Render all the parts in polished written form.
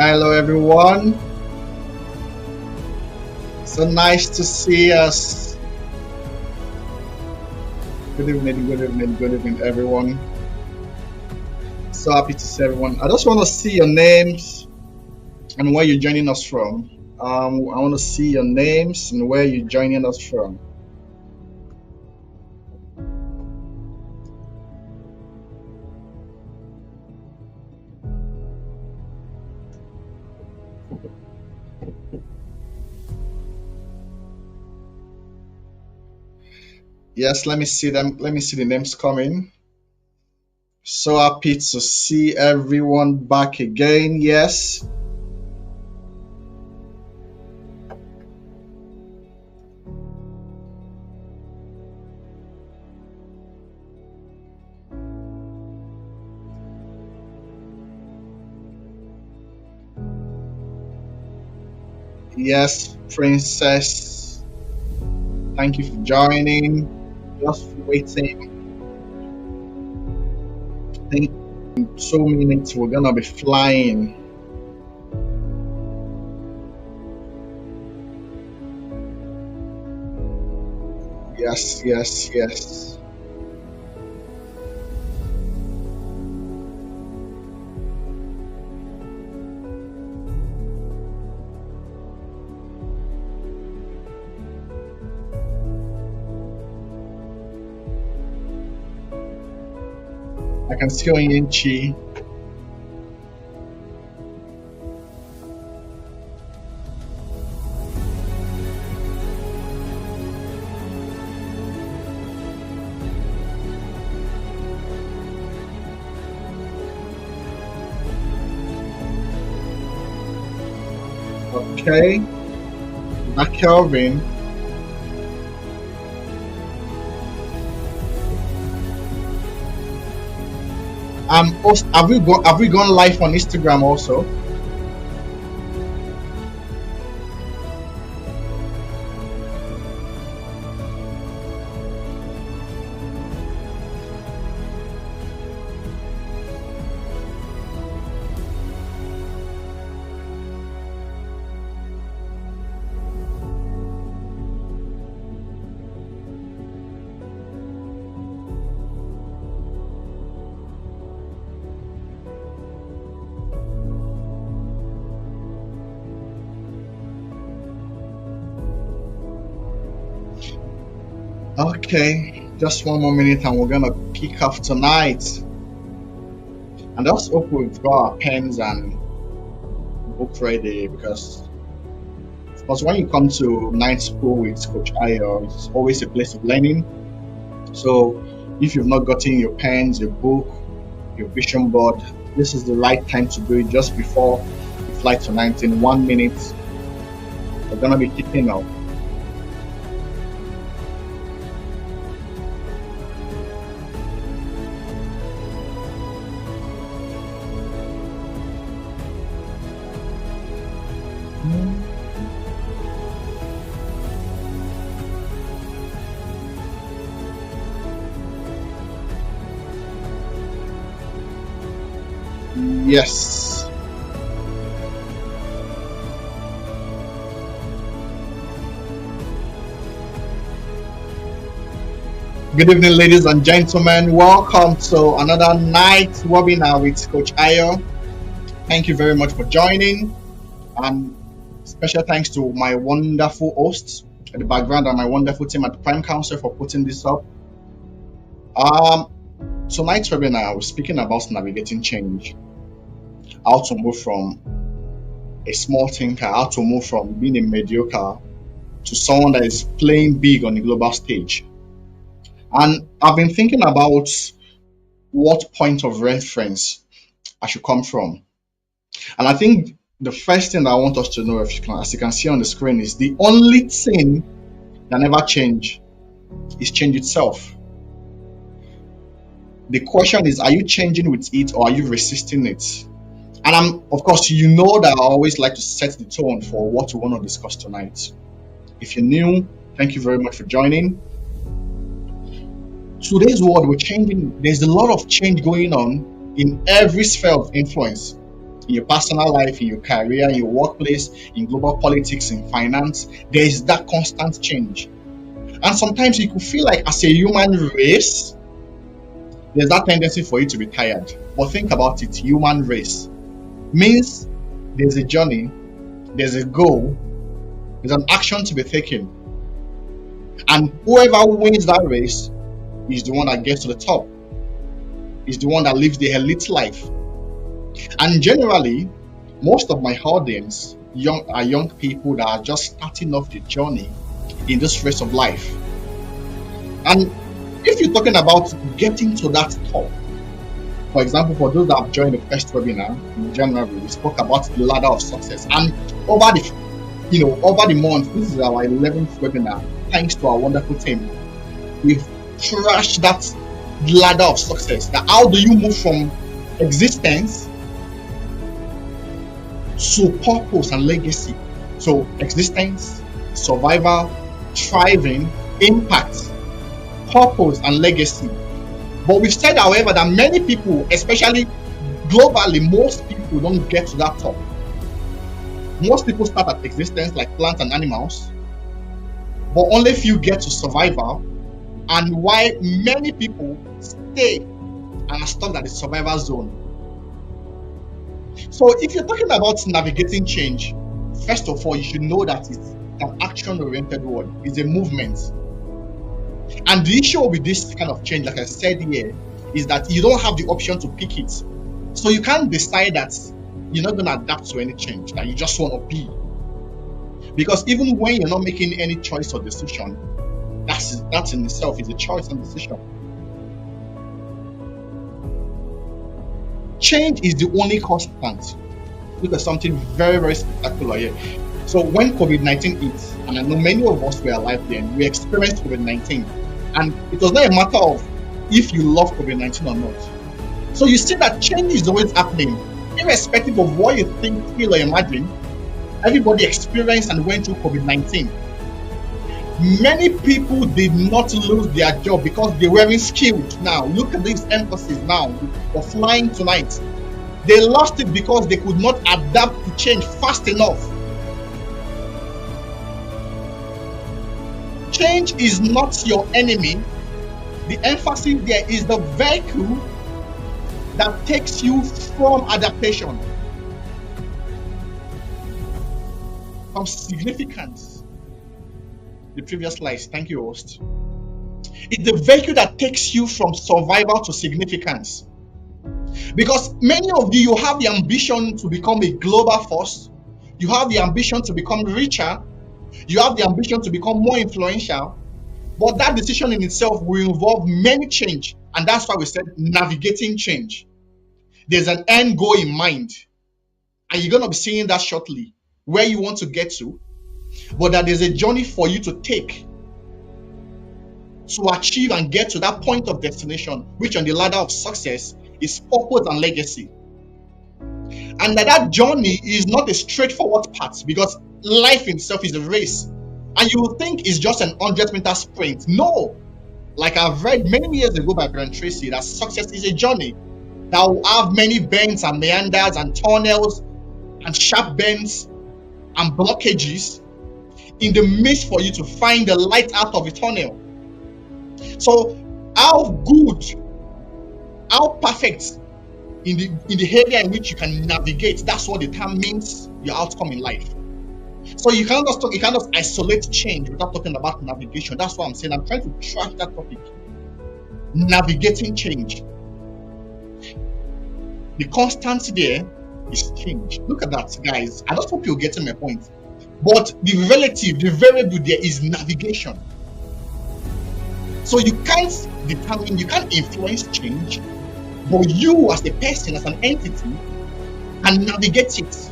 Hello, everyone. So nice to see us. Good evening, everyone. So happy to see everyone. I just want to see your names and where you're joining us from. I want to see your names and where you're joining us from. Yes, let me see them. Let me see the names coming. So happy to see everyone back again. Yes. Yes, Princess. Thank you for joining. Just waiting. I think in 2 minutes we're gonna be flying. Yes, yes, yes. I can see Onyenchi. Okay. That Kelvin. Also, have we gone live on Instagram also? Okay. Just one more minute and we're gonna kick off tonight. And just hope we've got our pens and book ready because when you come to night school with Coach Ayo, it's always a place of learning. So if you've not gotten your pens, your book, your vision board, this is the right time to do it just before you fly tonight. In 1 minute, we're gonna be kicking off. Yes. Good evening, ladies and gentlemen. Welcome to another night webinar with Coach Ayo. Thank you very much for joining. And special thanks to my wonderful hosts at the background and my wonderful team at Prime Council for putting this up. Um, Tonight's webinar, we're speaking about navigating change, how to move from a small thinker, how to move from being a mediocre to someone that is playing big on the global stage. And I've been thinking about what point of reference I should come from. And I think the first thing that I want us to know, as you can see on the screen, is the only thing that never change is change itself. The question is, are you changing with it or are you resisting it? And of course, you know that I always like to set the tone for what we want to discuss tonight. If you're new, thank you very much for joining. Today's world, we're changing. There's a lot of change going on in every sphere of influence. in your personal life, in your career, in your workplace, in global politics, in finance, there is that constant change. And sometimes you could feel like, as a human race, there's that tendency for you to be tired. But think about it, human race means there's a journey, there's a goal, there's an action to be taken. And whoever wins that race is the one that gets to the top, is the one that lives the elite life. And generally, most of my audience are young people that are just starting off the journey in this race of life. And if you're talking about getting to that top, for example, for those that have joined the first webinar in January, we spoke about the ladder of success. And over the month, this is our 11th webinar. Thanks to our wonderful team, we've trashed that ladder of success. That how do you move from existence to purpose and legacy? So existence, survival, thriving, impact, purpose, and legacy. But we've said, however, that many people, especially globally, most people don't get to that top. Most people start at existence like plants and animals, but only few get to survival. And why many people stay and are stuck at the survival zone. So if you're talking about navigating change, first of all, you should know that it's an action-oriented word. It's a movement. And the issue with this kind of change, like I said here, is that you don't have the option to pick it. So you can't decide that you're not going to adapt to any change, that you just want to be. Because even when you're not making any choice or decision, that in itself is a choice and decision. Change is the only constant. Look at something very, very spectacular here. So when COVID-19 hit, and I know many of us were alive then, we experienced COVID-19. And it was not a matter of if you love COVID-19 or not. So you see that change is always happening. Irrespective of what you think, feel, or imagine, everybody experienced and went through COVID-19. Many people did not lose their job because they weren't skilled. Now, look at this emphasis now of flying tonight. They lost it because they could not adapt to change fast enough. Change is not your enemy. The emphasis there is the vehicle that takes you from adaptation, from significance. The previous slides, thank you, host. It's the vehicle that takes you from survival to significance. Because many of you have the ambition to become a global force. You have the ambition to become richer. You have the ambition to become more influential. But that decision in itself will involve many change. And that's why we said navigating change. There's an end goal in mind. And you're going to be seeing that shortly, where you want to get to. But that there's a journey for you to take to achieve and get to that point of destination, which on the ladder of success is purpose and legacy. And that journey is not a straightforward path, because life itself is a race. And you will think it's just an 100-meter sprint. No. Like I've read many years ago by Brian Tracy, that success is a journey that will have many bends and meanders and tunnels and sharp bends and blockages in the midst for you to find the light out of the tunnel. So how good, how perfect in the area in which you can navigate, that's what determines your outcome in life. So you cannot just isolate change without talking about navigation. That's what I'm saying. I'm trying to track that topic. Navigating change. The constancy there is change. Look at that, guys. I just hope you're getting my point. But the variable there is navigation. So you can't influence change, but you as a person, as an entity, can navigate it.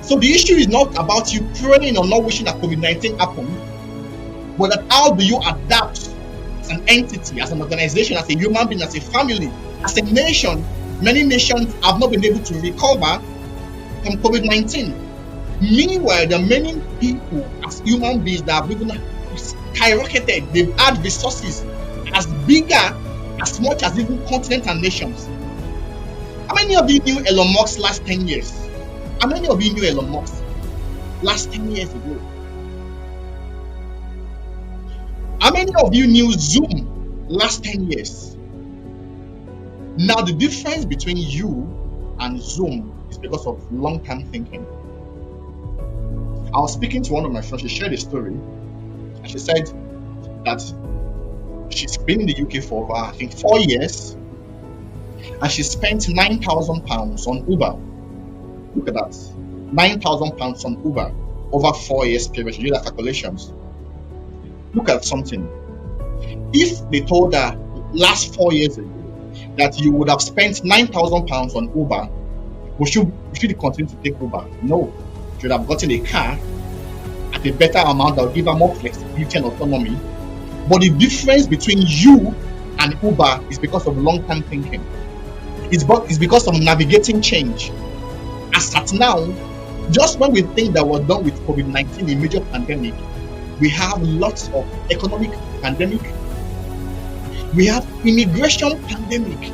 So the issue is not about you praying or not wishing that COVID-19 happened, but that how do you adapt as an entity, as an organization, as a human being, as a family, as a nation. Many nations have not been able to recover from COVID-19. Meanwhile, there are many people as human beings that have even skyrocketed. They've had resources as bigger, as much as even continents and nations. How many of you knew Elon Musk last 10 years? How many of you knew Elon Musk last 10 years ago? How many of you knew Zoom last 10 years? Now, the difference between you and Zoom is because of long-term thinking. I was speaking to one of my friends. She shared a story, and she said that she's been in the UK for over, I think, 4 years, and she spent £9,000 on Uber. Look at that, £9,000 on Uber over 4 years period. She did her calculations. Look at something. If they told her last 4 years ago that you would have spent £9,000 on Uber, would you continue to take Uber? No. You should have gotten a car at a better amount that will give her more flexibility and autonomy. But the difference between you and Uber is because of long-term thinking. It's because of navigating change. As at now, just when we think that we're done with COVID-19, a major pandemic, we have lots of economic pandemic. We have immigration pandemic.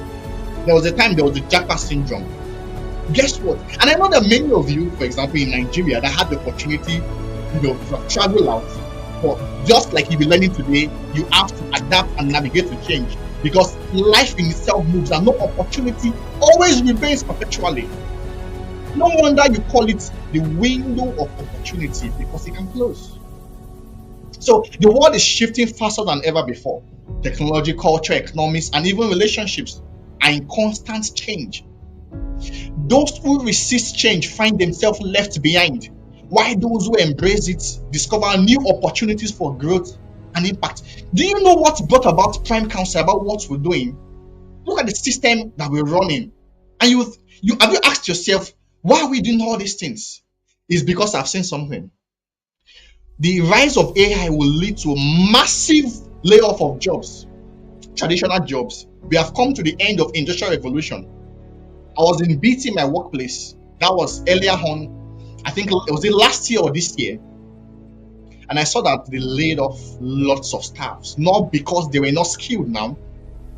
There was a time there was the Japa syndrome. Guess what? And I know that many of you, for example, in Nigeria, that had the opportunity, to travel out. But just like you'll be learning today, you have to adapt and navigate to change, because life in itself moves and no opportunity always remains perpetually. No wonder you call it the window of opportunity, because it can close. So the world is shifting faster than ever before. Technology, culture, economics, and even relationships are in constant change. Those who resist change find themselves left behind, while those who embrace it discover new opportunities for growth and impact. Do you know what brought about Prime Council, about what we're doing? Look at the system that we're running. And you have you asked yourself, why are we doing all these things? It's because I've seen something. The rise of AI will lead to a massive layoff of jobs, traditional jobs. We have come to the end of industrial revolution. I was in BT, my workplace. That was earlier on, I think it was the last year or this year. And I saw that they laid off lots of staffs, not because they were not skilled now,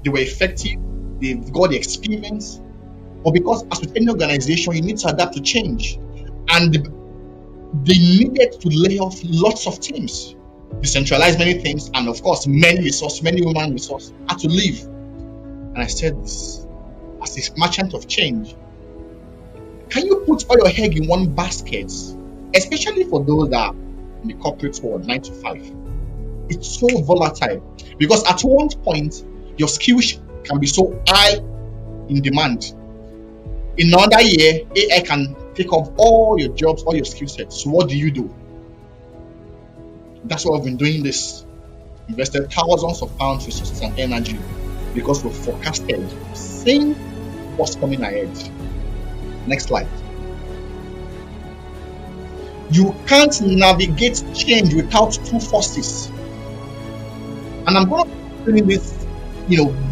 they were effective, they got the experience, but because as with any organization, you need to adapt to change. And they needed to lay off lots of teams, decentralize many things, and of course, many human resources had to leave. And I said this, as a merchant of change, can you put all your egg in one basket, especially for those that are in the corporate world, 9 to 5? It's so volatile, because at one point, your skills can be so high in demand. In another year, AI can take off all your jobs, all your skill sets. So what do? That's why I've been doing this. Invested thousands of pounds, resources, and energy, because we've forecasted, seeing what's coming ahead. Next slide. You can't navigate change without two forces. And I'm going to explain this,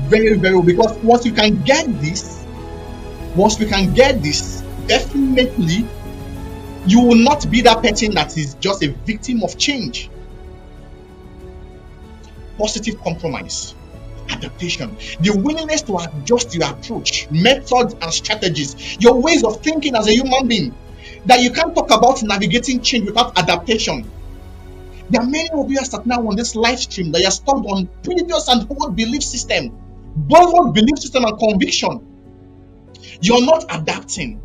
very, very well, because once we can get this, definitely you will not be that person that is just a victim of change. Positive compromise, adaptation, the willingness to adjust your approach, methods, and strategies, your ways of thinking as a human being. That you can't talk about navigating change without adaptation. There are many of you that now on this live stream that are stuck on previous and old belief system, borrowed belief system and conviction. You're not adapting.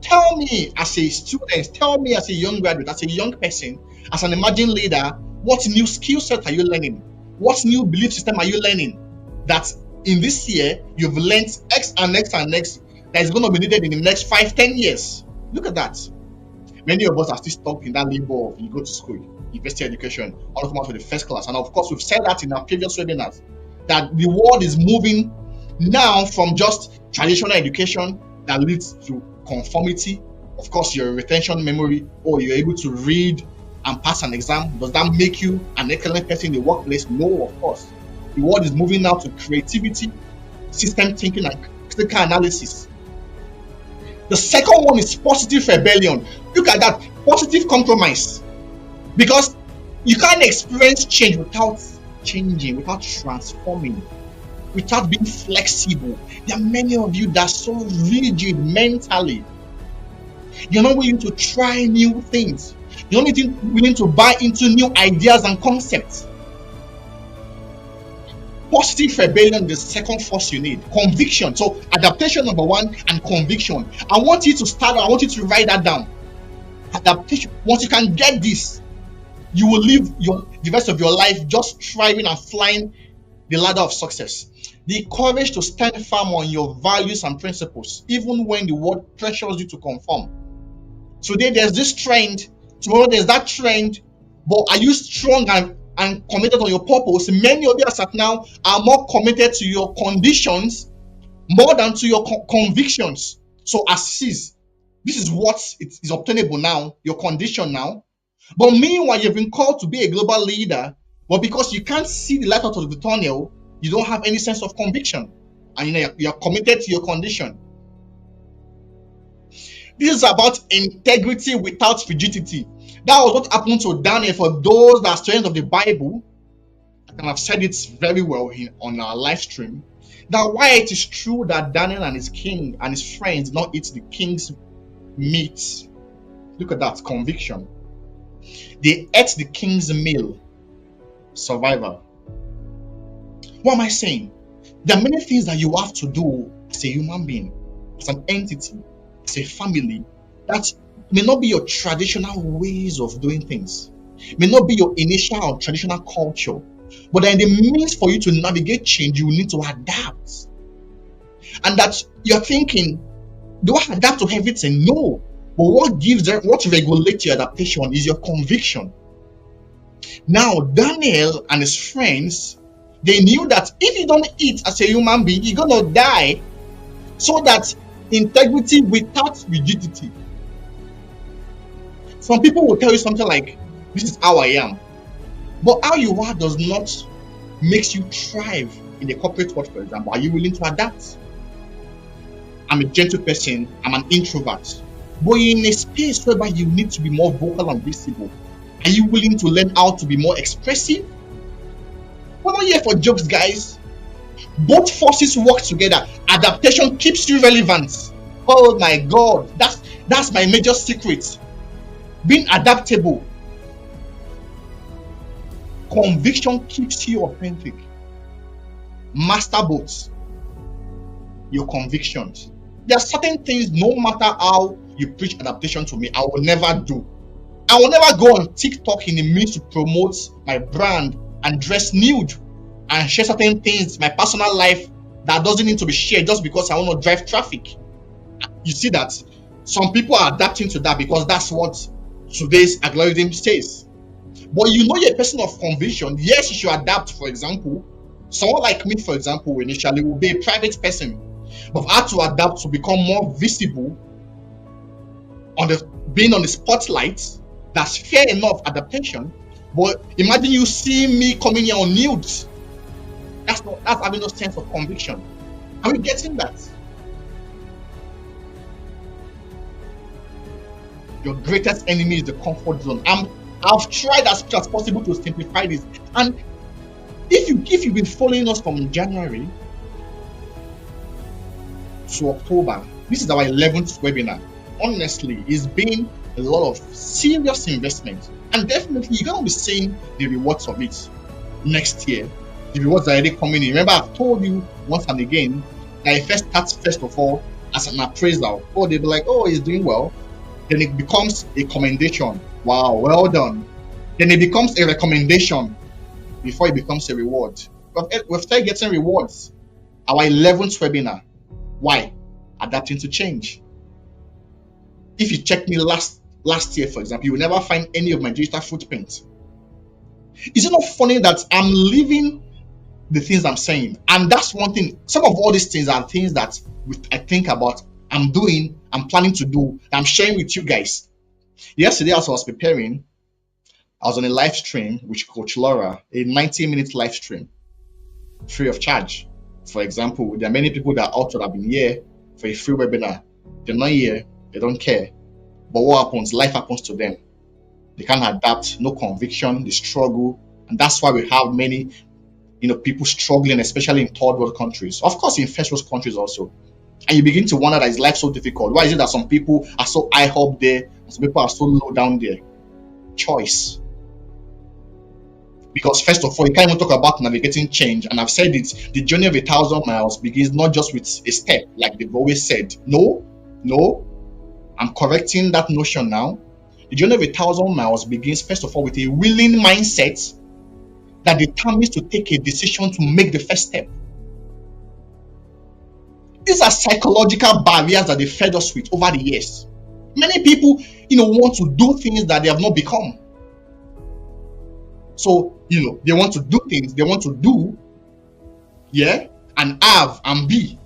Tell me as a student, tell me as a young graduate, as a young person, as an emerging leader, what new skill set are you learning? What new belief system are you learning? That in this year, you've learned X and X and X that is going to be needed in the next 5-10 years. Look at that. Many of us are still stuck in that limbo of you go to school, university education, all come out to the first class. And of course, we've said that in our previous webinars, that the world is moving now from just traditional education that leads to conformity. Of course, your retention memory, or you're able to read and pass an exam. Does that make you an excellent person in the workplace? No, of course. The world is moving now to creativity, system thinking, and critical analysis. The second one is positive rebellion. Look at that, positive compromise. Because you can't experience change without changing, without transforming. without being flexible. There are many of you that are so rigid mentally. You're not willing to try new things. You're not willing to buy into new ideas and concepts. Positive rebellion, the second force you need. Conviction. So adaptation number one and conviction. I want you to write that down. Adaptation. Once you can get this, you will live the rest of your life just striving and flying the ladder of success. The courage to stand firm on your values and principles, even when the world pressures you to conform. Today there's this trend, tomorrow there's that trend, but are you strong and committed on your purpose? Many of you as at now are more committed to your conditions more than to your convictions. So assess, this is what is obtainable now, your condition now. But meanwhile, you've been called to be a global leader, but because you can't see the light out of the tunnel, you don't have any sense of conviction, and you're committed to your condition. This is about integrity without rigidity. That was what happened to Daniel. For those that are students of the Bible, and I've said it very well on our live stream, that why it is true that Daniel and his king and his friends did not eat the king's meat. Look at that conviction. They ate the king's meal. Survival. What am I saying? There are many things that you have to do as a human being, as an entity, as a family, that may not be your traditional ways of doing things, may not be your initial or traditional culture, but then the means for you to navigate change, you need to adapt. And that you're thinking, do I adapt to everything? No. But what regulates your adaptation is your conviction. Now, Daniel and his friends, they knew that if you don't eat as a human being, you're gonna die. So that integrity without rigidity. Some people will tell you something like, this is how I am. But how you are does not makes you thrive in the corporate world, for example. Are you willing to adapt? I'm a gentle person, I'm an introvert. But in a space whereby you need to be more vocal and visible, are you willing to learn how to be more expressive? We're not here for jokes, guys. Both forces work together. Adaptation keeps you relevant. Oh my God, that's my major secret. Being adaptable. Conviction keeps you authentic. Master both your convictions. There are certain things, no matter how you preach adaptation to me, I will never do. I will never go on TikTok in the means to promote my brand and dress nude and share certain things in my personal life that doesn't need to be shared just because I want to drive traffic. You see that some people are adapting to that because that's what today's algorithm says. But you know you're a person of conviction. Yes, you should adapt. For example, someone like me, for example, initially will be a private person, but I've had to adapt to become more visible being on the spotlight. That's fair enough adaptation. But imagine you seeing me coming here on nudes. That's having no sense of conviction. Are we getting that? Your greatest enemy is the comfort zone. I've tried as much as possible to simplify this. And if you've been following us from January to October, this is our 11th webinar. Honestly, it's been a lot of serious investment, and definitely you're gonna be seeing the rewards of it next year. The rewards are already coming in. Remember, I've told you once and again that it first of all as an appraisal. Or they'll be like, oh, he's doing well. Then it becomes a commendation. Wow, well done. Then it becomes a recommendation before it becomes a reward. We've started getting rewards. Our 11th webinar. Why? Adapting to change. If you check me last year, for example, you will never find any of my digital footprints. Is it not funny that I'm living the things I'm saying? And that's one thing. Some of all these things are things that I think about, I'm doing, I'm planning to do, I'm sharing with you guys. Yesterday, as I was preparing, I was on a live stream with Coach Laura, a 90-minute live stream, free of charge. For example, there are many people that ought to have been here for a free webinar. They're not here, they don't care. But what happens? Life happens to them. They can't adapt, no conviction, they struggle. And that's why we have many people struggling, especially in third world countries. Of course, in first world countries also. And you begin to wonder, that is life so difficult? Why is it that some people are so high up there and some people are so low down there? Choice. Because first of all, you can't even talk about navigating change. And I've said it, the journey of 1,000 miles begins not just with a step, like they've always said. No, no, I'm correcting that notion now. The journey of 1,000 miles begins first of all with a willing mindset that determines to take a decision to make the first step. These are psychological barriers that they fed us with over the years. Many people, want to do things that they have not become. So, they want to do things, they want to do, and have and be.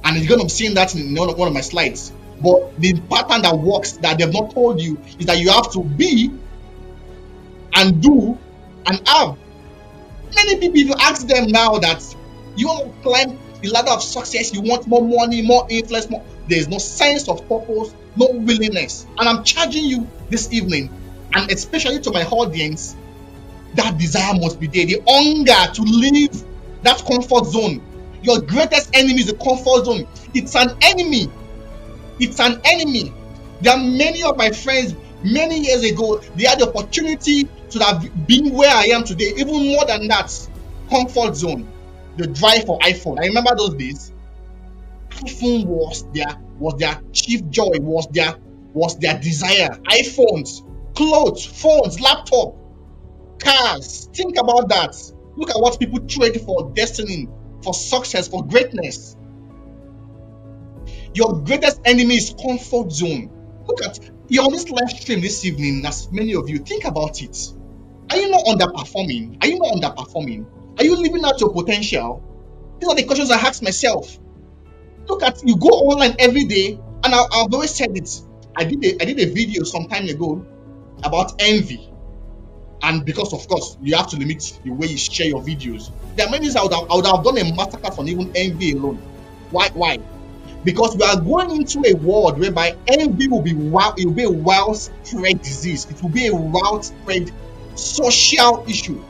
And you're going to be seeing that in one of my slides. But the pattern that works that they've not told you is that you have to be and do and have. Many people, if you ask them now that you want to climb the ladder of success, you want more money, more influence, there's no sense of purpose, no willingness. And I'm charging you this evening, and especially to my audience, that desire must be there. The hunger to leave that comfort zone. Your greatest enemy is the comfort zone. It's an enemy. It's an enemy. There are many of my friends, many years ago, they had the opportunity to have been where I am today. Even more than that, comfort zone. The drive for iPhone. I remember those days. iPhone was their chief joy, was their desire. iPhones, clothes, phones, laptop, cars. Think about that. Look at what people trade for: destiny, for success, for greatness. Your greatest enemy is comfort zone. Look at, you're on this live stream this evening, as many of you. Think about it. Are you not underperforming? Are you not underperforming? Are you living out your potential? These are the questions I ask myself. Look at, you go online every day, and I've always said it. I did a video some time ago about envy. And because, of course, you have to limit the way you share your videos. There are many things I would have done a masterclass on even envy alone. Why? Because we are going into a world whereby envy will be a widespread disease. It will be a widespread social issue.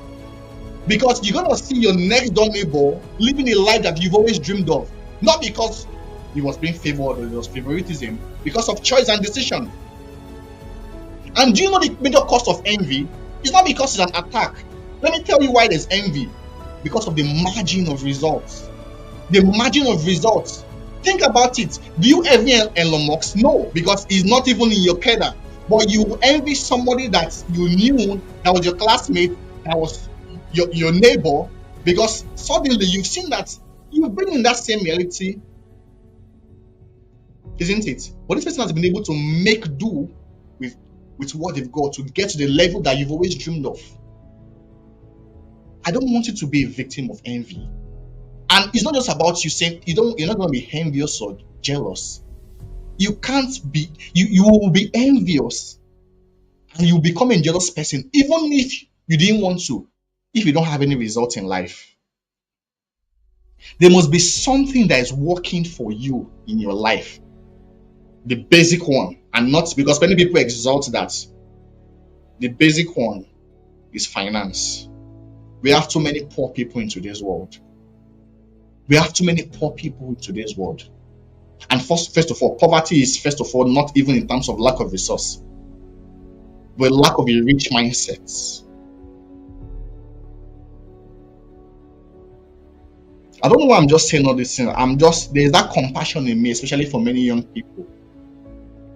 Because you're going to see your next door neighbor living a life that you've always dreamed of. Not because he was being favored or it was favoritism, because of choice and decision. And do you know the major cause of envy? It's not because it's an attack. Let me tell you why there's envy. Because of the margin of results. The margin of results. Think about it. Do you envy Elon Musk? No, because he's not even in your cadre. But you envy somebody that you knew, that was your classmate, that was your neighbor, because suddenly you've seen that you've been in that same reality, isn't it? But this person has been able to make do with what they've got to get to the level that you've always dreamed of. I don't want you to be a victim of envy. And it's not just about you saying you're not going to be envious or jealous. You can't be, you will be envious and you become a jealous person, even if you didn't want to, if you don't have any results in life. There must be something that is working for you in your life. The basic one, and not because many people exalt that. The basic one is finance. We have too many poor people in today's world. We have too many poor people in today's world. And first of all, poverty is first of all not even in terms of lack of resource, but lack of a rich mindset. I don't know why I'm just saying all this thing. There's that compassion in me, especially for many young people.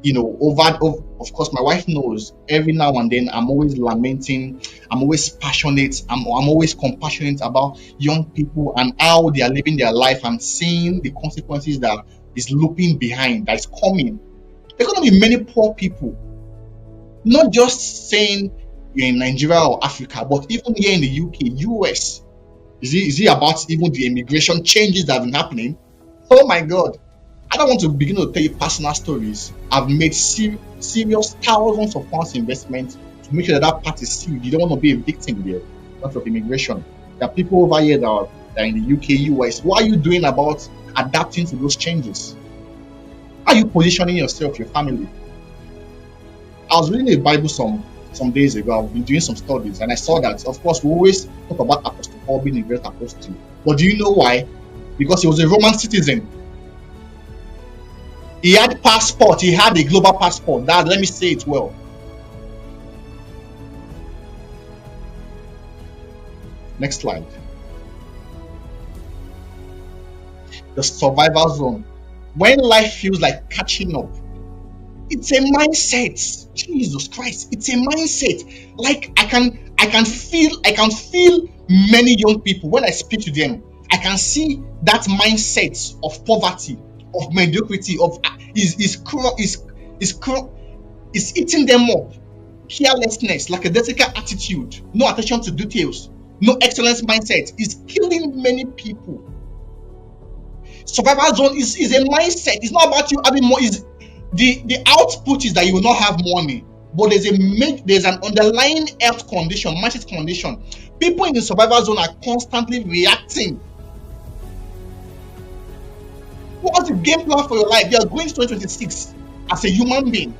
Of course, my wife knows every now and then I'm always lamenting, I'm always passionate, I'm always compassionate about young people and how they are living their life and seeing the consequences that is looping behind, that is coming. There are going to be many poor people, not just saying you're in Nigeria or Africa, but even here in the UK, US. Is it about even the immigration changes that have been happening? Oh my God. I don't want to begin to tell you personal stories. I've made serious thousands of pounds investment to make sure that part is sealed. You don't want to be a victim there because of immigration. There are people over here that are in the UK, US. What are you doing about adapting to those changes? How are you positioning yourself, your family? I was reading a Bible some days ago. I've been doing some studies and I saw that, of course, we always talk about Apostle Paul being a great apostle. But do you know why? Because he was a Roman citizen. He had passport. He had a global passport. That, let me say it well. Next slide. The survival zone. When life feels like catching up, it's a mindset. Jesus Christ, it's a mindset. Like I can feel many young people when I speak to them. I can see that mindset of poverty, of mediocrity, of is eating them up. Carelessness, lackadaisical attitude, no attention to details, no excellence mindset is killing many people. Survival zone is a mindset. It's not about you having more. Is the output is that you will not have money, but there's an underlying health condition, mindset condition. People in the survival zone are constantly reacting. What's the game plan for your life? You are going to 2026 as a human being.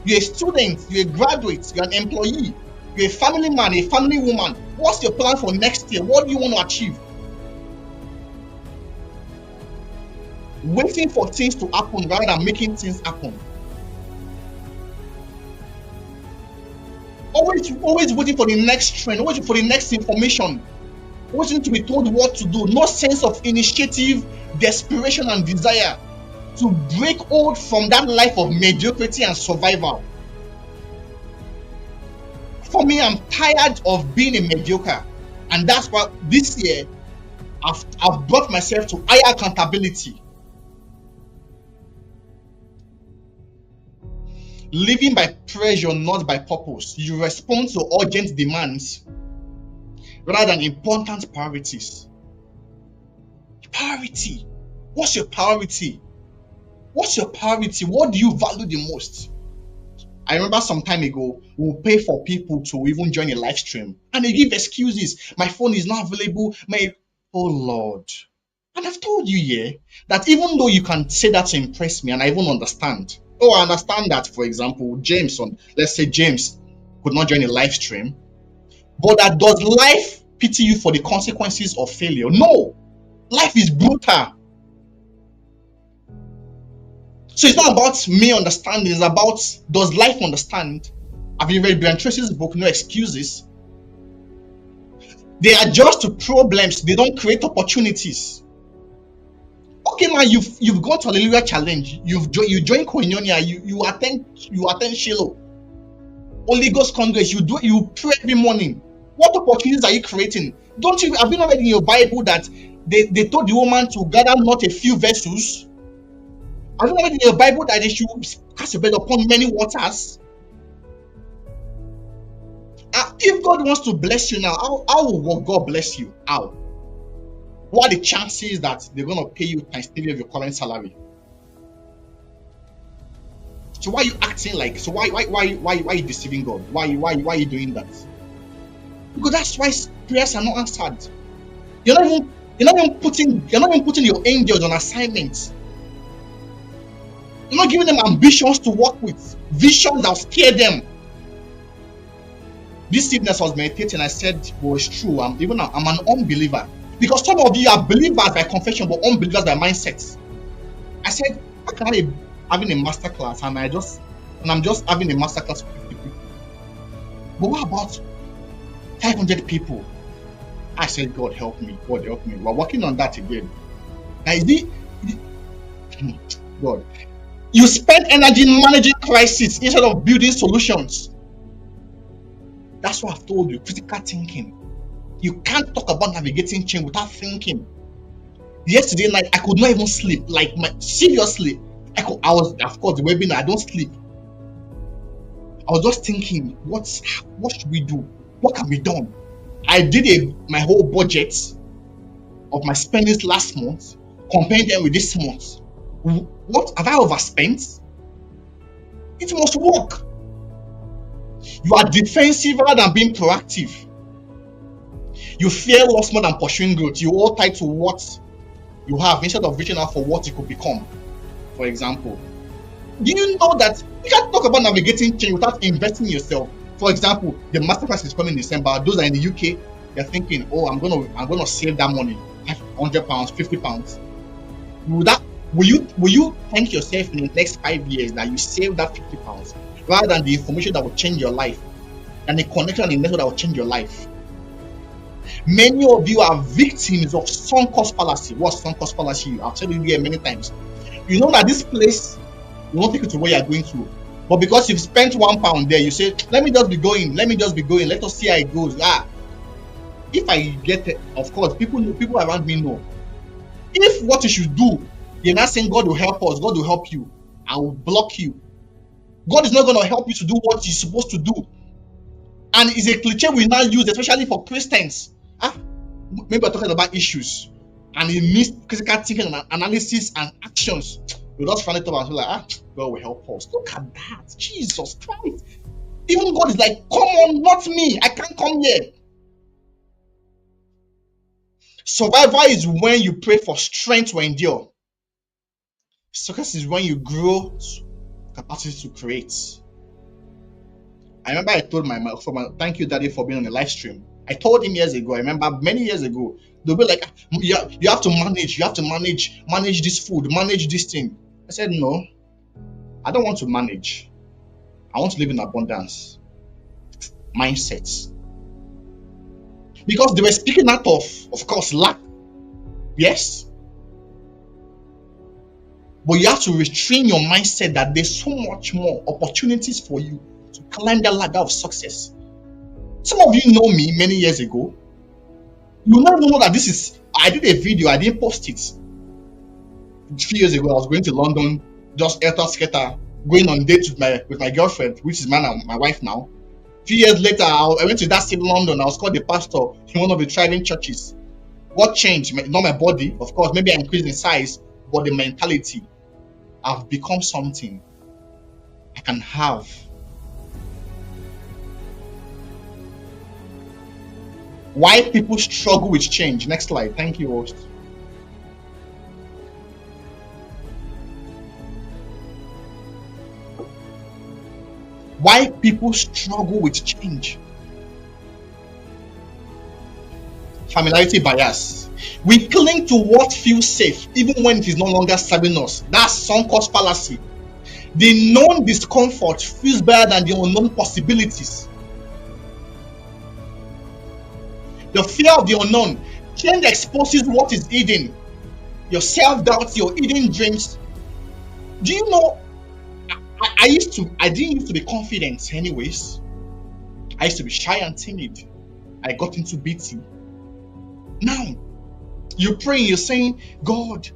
You're a student, you're a graduate, you're an employee, you're a family man, a family woman. What's your plan for next year? What do you want to achieve? Waiting for things to happen rather than making things happen. Always waiting for the next trend, waiting for the next information, waiting to be told what to do. No sense of initiative, desperation, and desire to break hold from that life of mediocrity and survival. For me, I'm tired of being a mediocre, and that's why this year I've brought myself to higher accountability. Living by pressure, not by purpose. You respond to urgent demands rather than important priorities. Priority. What's your priority? What's your priority? What do you value the most? I remember some time ago, we would pay for people to even join a live stream, and they give excuses. My phone is not available. Oh Lord. And I've told you here that even though you can say that to impress me, and I even understand. Oh, I understand that, for example, let's say James could not join a live stream, but that does life pity you for the consequences of failure? No. Life is brutal. So it's not about me understanding, it's about, does life understand? Have you read Brian Tracy's book, No Excuses? They adjust to problems, they don't create opportunities. Okay, man, you've gone to Hallelujah Challenge, you join Koinonia, you attend Shiloh, Holy Ghost Congress, you pray every morning. What opportunities are you creating? Have you not read in your Bible that they told the woman to gather not a few vessels? Have you not read in your Bible that they should cast a bed upon many waters? If God wants to bless you now, how will God bless you? How? What are the chances that they're going to pay you times 3 of your current salary? So why are you acting like? So why are you deceiving God? Why are you doing that? Because that's why prayers are not answered. You're not even putting your angels on assignments. You're not giving them ambitions to work with, visions that will scare them. This evening I was meditating, I said, well, it's true. I'm an unbeliever. Because some of you are believers by confession, but unbelievers by mindset. I said, how can I be having a master class and I'm just having a master class with 50 people? But what about 500 people? I said, God help me, God help me. We're working on that again. God, you spend energy managing crisis instead of building solutions. That's what I've told you, critical thinking. You can't talk about navigating change without thinking. Yesterday night, I could not even sleep. Seriously. I was, of course, the webinar, I don't sleep. I was just thinking, what should we do? What can be done? I did my whole budget of my spendings last month, comparing them with this month. What have I overspent? It must work. You are defensive rather than being proactive. You fear loss more than pursuing growth. You all tied to what you have instead of reaching out for what you could become. For example, do you know that you can't talk about navigating change without investing in yourself? For example, the masterclass is coming in December. Those are in the UK. You're thinking, oh, I'm gonna save that money, £100, £50. Will that will you thank yourself in the next 5 years that you saved that £50 rather than the information that will change your life and the connection and the network that will change your life? Many of you are victims of sunk cost fallacy. What's sunk cost fallacy? I've told you here many times. You know that this place will not take you to where you're going to. But because you've spent £1 there, you say, let me just be going, let me just be going, let us see how it goes. If I get it, of course, people around me know. If what you should do, you're not saying God will help us, God will help you, I will block you. God is not going to help you to do what you're supposed to do. And it's a cliche we now use, especially for Christians. Maybe we're talking about issues, and it means critical thinking and analysis and actions. You just find it up and feel like, God will help us. Look at that, Jesus Christ. Even God is like, come on, not me. I can't come here. Survival is when you pray for strength to endure. Success is when you grow capacity to create. I remember I told my thank you, Daddy, for being on the live stream. I told him years ago. I remember many years ago. They'll be like, you have to manage this food, manage this thing. I said, no, I don't want to manage. I want to live in abundance. Mindsets. Because they were speaking out of course, lack. Yes. But you have to restrain your mindset that there's so much more opportunities for you to climb that ladder of success. Some of you know me many years ago. You never know that this is. I did a video, I didn't post it. A few years ago, I was going to London, just skelter, going on dates with my girlfriend, which is my wife now. A few years later, I went to that same London. I was called the pastor in one of the thriving churches. What changed? Not my body, of course. Maybe I increased in size, but the mentality. I've become something I can have. Why people struggle with change. Next slide. Thank you, host. Why people struggle with change. Familiarity bias. We cling to what feels safe even when it is no longer serving us. That's sunk cost fallacy. The known discomfort feels better than the unknown possibilities. The fear of the unknown. Change exposes what is hidden. Your self-doubt, your hidden dreams. Do you know, I didn't used to be confident anyways. I used to be shy and timid. I got into BT. Now, you're praying, you're saying, God,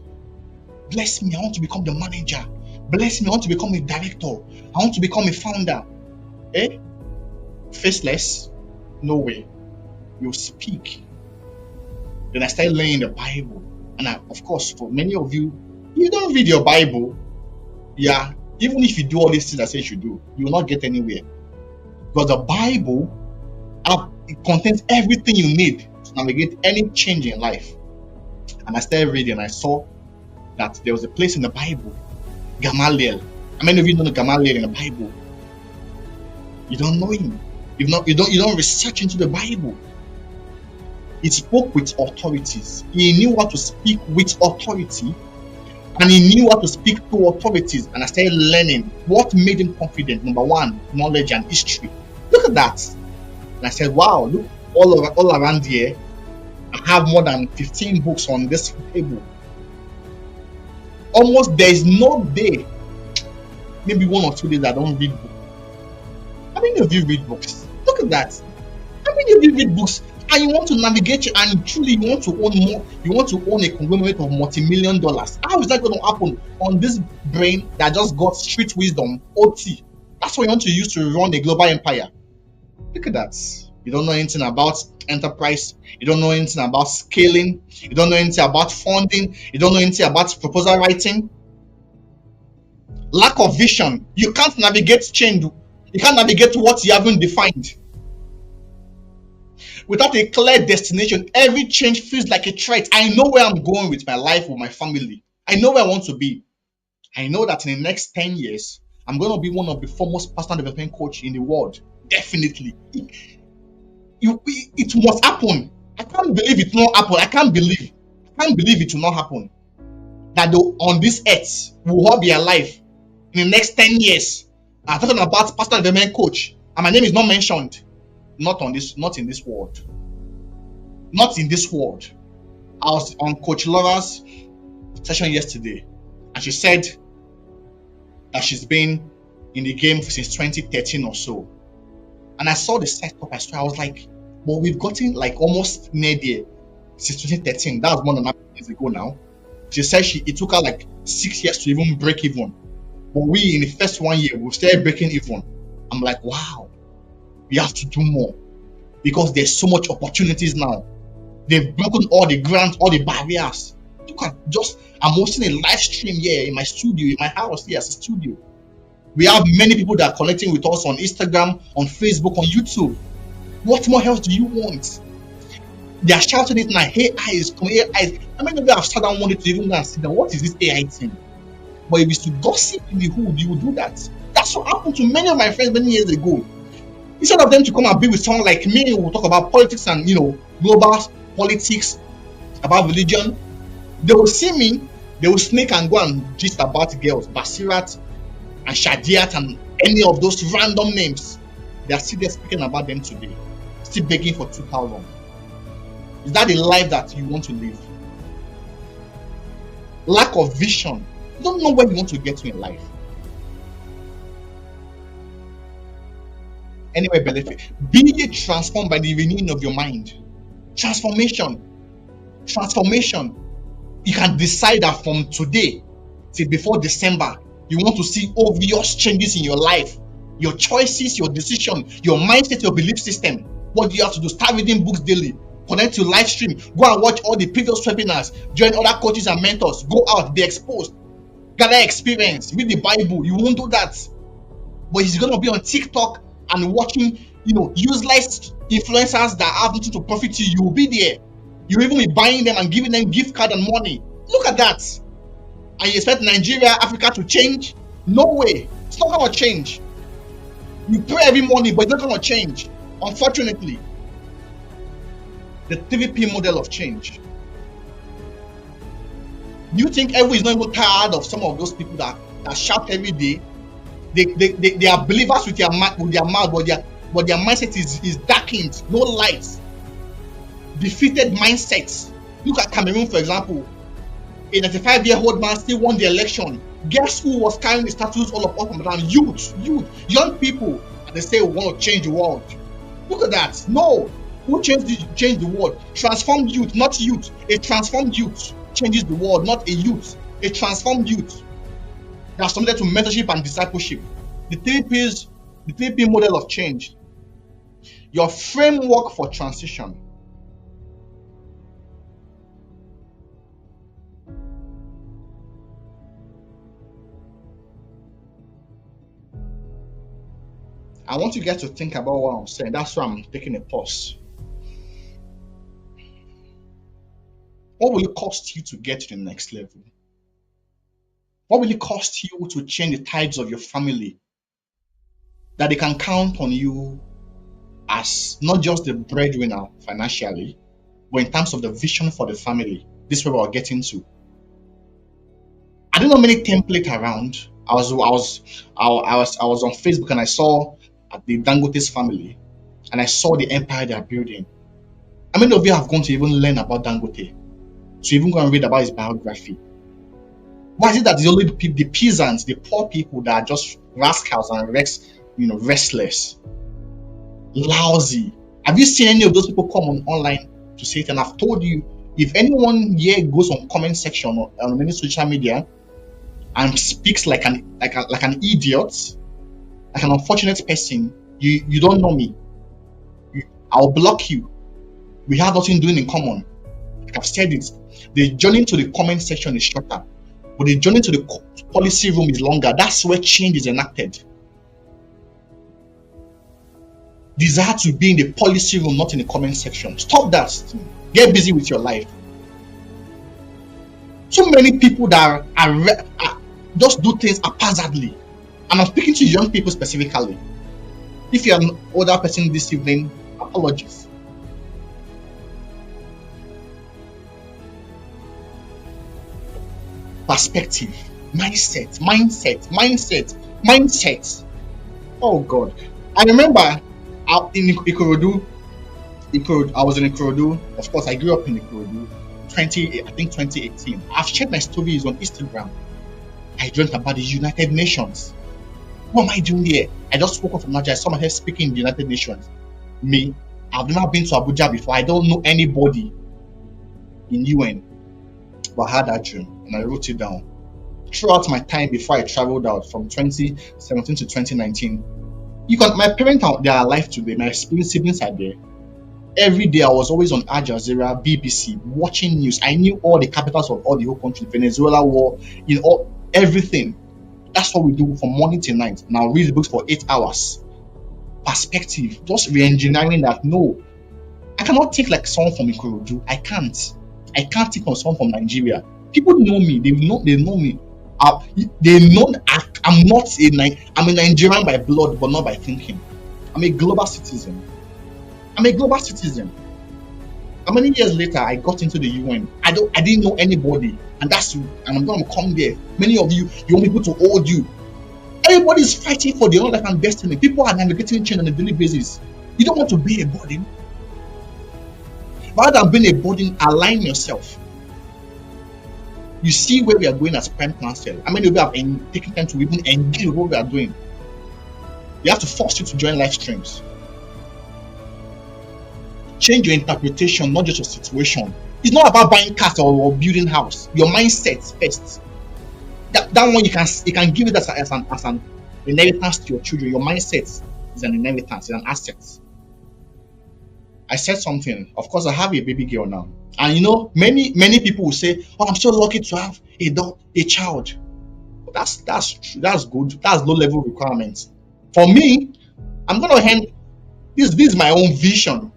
bless me, I want to become the manager. Bless me, I want to become a director. I want to become a founder. Faceless? No way. You speak. Then I started learning the Bible. And of course, for many of you, you don't read your Bible. Yeah, even if you do all these things I say you should do, you will not get anywhere. Because the Bible, it contains everything you need to navigate any change in life. And I started reading, and I saw that there was a place in the Bible, Gamaliel. How many of you know Gamaliel in the Bible? You don't know him. You don't research into the Bible. He spoke with authorities. He knew how to speak with authority, and he knew how to speak to authorities. And I started learning what made him confident. Number one, knowledge and history. Look at that. And I said, wow, look, all around here, I have more than 15 books on this table. Almost there is no day, maybe 1 or 2 days I don't read books. How many of you read books? Look at that. How many of you read books and you want to navigate and truly you want to own more? You want to own a conglomerate of multi-million dollars. How is that going to happen on this brain that just got street wisdom, OT? That's what you want to use to run a global empire. Look at that. You don't know anything about enterprise. You don't know anything about scaling. You don't know anything about funding. You don't know anything about proposal writing. Lack of vision. You can't navigate change. You can't navigate what you haven't defined. Without a clear destination, every change feels like a threat. I know where I'm going with my life, with my family. I know where I want to be. I know that in the next 10 years, I'm going to be one of the foremost personal development coach in the world. Definitely. it must happen. I can't believe it will not happen. I can't believe it will not happen. That on this earth we will all be alive in the next 10 years. I'm talking about personal development coach, and my name is not mentioned. Not in this world. Not in this world. I was on Coach Laura's session yesterday, and she said that she's been in the game since 2013 or so. And I saw the setup. I was like, but we've gotten like almost near there since 2013. That was more than 9 years ago now. She said it took her like 6 years to even break even. But we in the first 1 year we started breaking even. I'm like, wow, we have to do more because there's so much opportunities now. They've broken all the grounds, all the barriers. Look at I'm hosting a live stream here in my studio, in my house here as a studio. We have many people that are connecting with us on Instagram, on Facebook, on YouTube. What more else do you want? They are shouting it now. AI is coming. AI. How many of you have sat down wanted to even go and sit down? What is this AI thing? But if it's to gossip in the hood, you will do that. That's what happened to many of my friends many years ago. Instead of them to come and be with someone like me who will talk about politics and global politics, about religion, they will see me, they will sneak and go and gist about girls, Basirat and Shadiat and any of those random names. They are still there speaking about them today, still begging for 2,000. Is that the life that you want to live? Lack of vision. You don't know where you want to get to in life. Anyway, benefit. Be transformed by the renewing of your mind. Transformation. You can decide that from today till before December, you want to see obvious changes in your life, your choices, your decision, your mindset, your belief system. What do you have to do? Start reading books daily, connect to live stream, go and watch all the previous webinars, join other coaches and mentors, go out, be exposed, gather experience, read the Bible. You won't do that, but he's going to be on TikTok and watching useless influencers that have nothing to profit you. You will be there. You will even be buying them and giving them gift card and money. Look at that. And you expect Nigeria, Africa to change? No way. It's not going to change. You pray every morning, but it's not going to change. Unfortunately, the 3P model of change. You think everyone is not even tired of some of those people that shout every day? They are believers with their mouth, but their mindset is darkened, no light. Defeated mindsets. Look at Cameroon, for example. A 95-year-old man still won the election. Guess who was carrying the statues all up and down? Youth, young people. And they say we want to change the world. Look at that. No. Who change the world? Transformed youth, not youth. A transformed youth changes the world, not a youth. A transformed youth that's submitted to mentorship and discipleship. The 3P model of change. Your framework for transition. I want you guys to think about what I'm saying. That's why I'm taking a pause. What will it cost you to get to the next level? What will it cost you to change the tides of your family? That they can count on you as not just the breadwinner financially, but in terms of the vision for the family. This is where we're getting to. I don't know many templates around. I was on Facebook and I saw the Dangote's family, and I saw the empire they are building. How many of you have gone to even learn about Dangote? To even go and read about his biography? Why is it that the only the peasants, the poor people that are just rascals and restless, lousy? Have you seen any of those people come online to say it? And I've told you, if anyone here goes on comment section or on any social media and speaks like an idiot, like an unfortunate person, you don't know me. I'll block you. We have nothing doing in common. Like I've said it. The journey to the comment section is shorter, but the journey to the policy room is longer. That's where change is enacted. Desire to be in the policy room, not in the comment section. Stop that. Get busy with your life. So many people that are just do things haphazardly. And I'm speaking to young people specifically. If you're an older person this evening, Apologies. Perspective, mindset. Oh God. I remember in Ikorodu, I was in Ikorodu. Of course, I grew up in Ikorodu. 2018. I've shared my stories on Instagram. I dreamt about the United Nations. What am I doing here? I just woke up from Nigeria. I saw myself speaking in the United Nations. Me, I've never been to Abuja before. I don't know anybody in UN. But I had that dream and I wrote it down. Throughout my time before I traveled out from 2017 to 2019, my parents they are alive today. My siblings are there. Every day I was always on Al Jazeera, BBC, watching news. I knew all the capitals of all the whole country, Venezuela war, everything. That's what we do from morning till night. Now read the books for 8 hours. Perspective, just re-engineering that. No, I cannot take like someone from Ikorodu. I can't take on someone from Nigeria. People know me. They know me. They know I'm a Nigerian by blood, but not by thinking. I'm a global citizen. How many years later I got into the UN? I didn't know anybody, and I'm gonna come there. Many of you want people to hold you. Everybody's fighting for their own life and destiny. People are navigating change on a daily basis. You don't want to be a burden. Rather than being a burden, align yourself. You see where we are going as Prime Council. How many of you have taken time to even engage with what we are doing? You have to force you to join live streams. Change your interpretation, not just your situation. It's not about buying cars or building house. Your mindset first. That one you can give it as an inheritance to your children. Your mindset is an inheritance, it's an asset. I said something. Of course, I have a baby girl now, and many people will say, "Oh, I'm so lucky to have a child." That's true. That's good. That's low level requirements. For me, I'm gonna hand this is my own vision.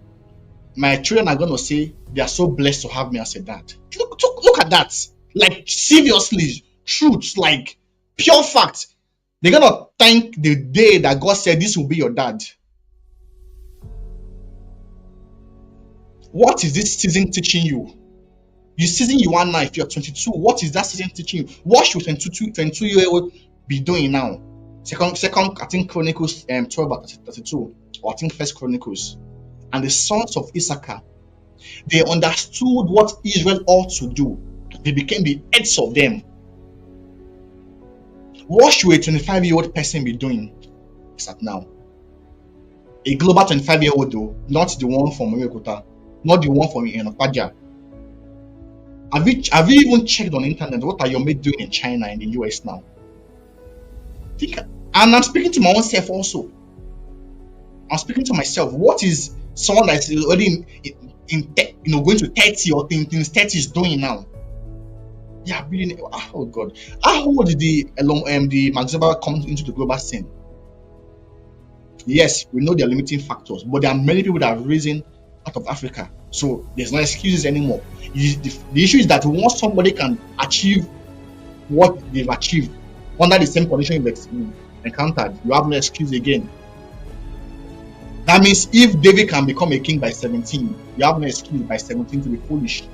My children are gonna say they are so blessed to have me as a dad. Look at that. Like seriously, truth, like pure fact. They're gonna thank the day that God said this will be your dad. What is this season teaching you? The season you are now, if you're 22, what is that season teaching you? What should 22-year-old be doing now? Second, I think Chronicles 12:32, or I think First Chronicles. And the sons of Issachar, they understood what Israel ought to do. They became the heads of them. What should a 25-year-old person be doing? Is that now? A global 25-year-old though, not the one from Mekota, not the one from Enopaja. Have you even checked on the internet what are your mates doing in China and the US now? And I'm speaking to my own self also. I'm speaking to myself. What is someone that's already going to 30 or in 30s doing now? Yeah, really. Oh God. How did the Mark Zuckerberg come into the global scene? Yes, we know there are limiting factors, but there are many people that have risen out of Africa. So there's no excuses anymore. The issue is that once somebody can achieve what they've achieved under the same condition you've encountered, you have no excuse again. That means if David can become a king by 17, you have no excuse by 17 to be foolish.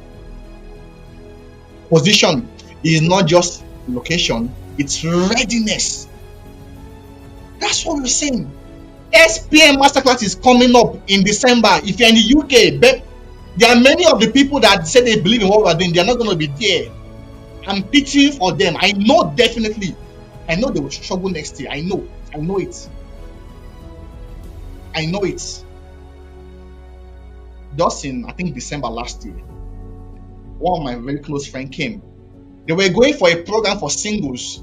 Position is not just location, it's readiness. That's what we're saying. SPM Masterclass is coming up in December. If you're in the UK, there are many of the people that say they believe in what we're doing. They're not going to be there. I'm pitying for them. I know definitely. I know they will struggle next year. I know it. I know it. Just in, I think, December last year, one of my very close friends came. They were going for a program for singles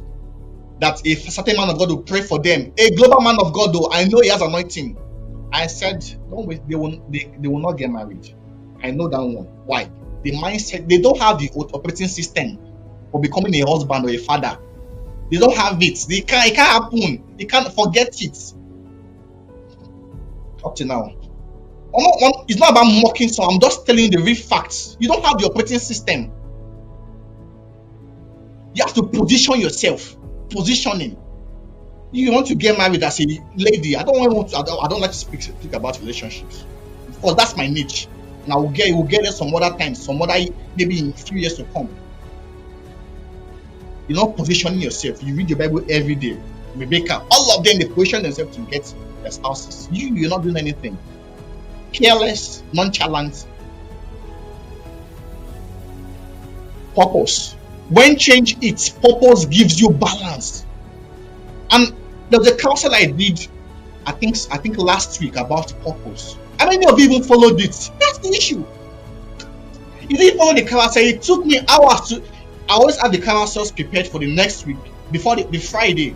that a certain man of God will pray for them. A global man of God, though, I know he has anointing. I said, don't wait, they will not get married. I know that one. Why? The mindset, they don't have the operating system for becoming a husband or a father. They don't have it. It can't happen. They can't forget it. Up to now. It's not about mocking, so I'm just telling you the real facts. You don't have the operating system. You have to position yourself. Positioning. You want to get married as a lady. I don't like to speak about relationships. course, that's my niche. And we'll get it some other time, some other maybe in a few years to come. You're not positioning yourself. You read your Bible every day. Rebecca, all of them, they position themselves to get their spouses. You're not doing anything. Careless, nonchalant. Purpose. When change hits, purpose gives you balance. And there's a counsel I did, I think last week about purpose. How many of you even followed it? That's the issue. You didn't follow the counsel. It took me hours to. I always have the counsels prepared for the next week before the Friday.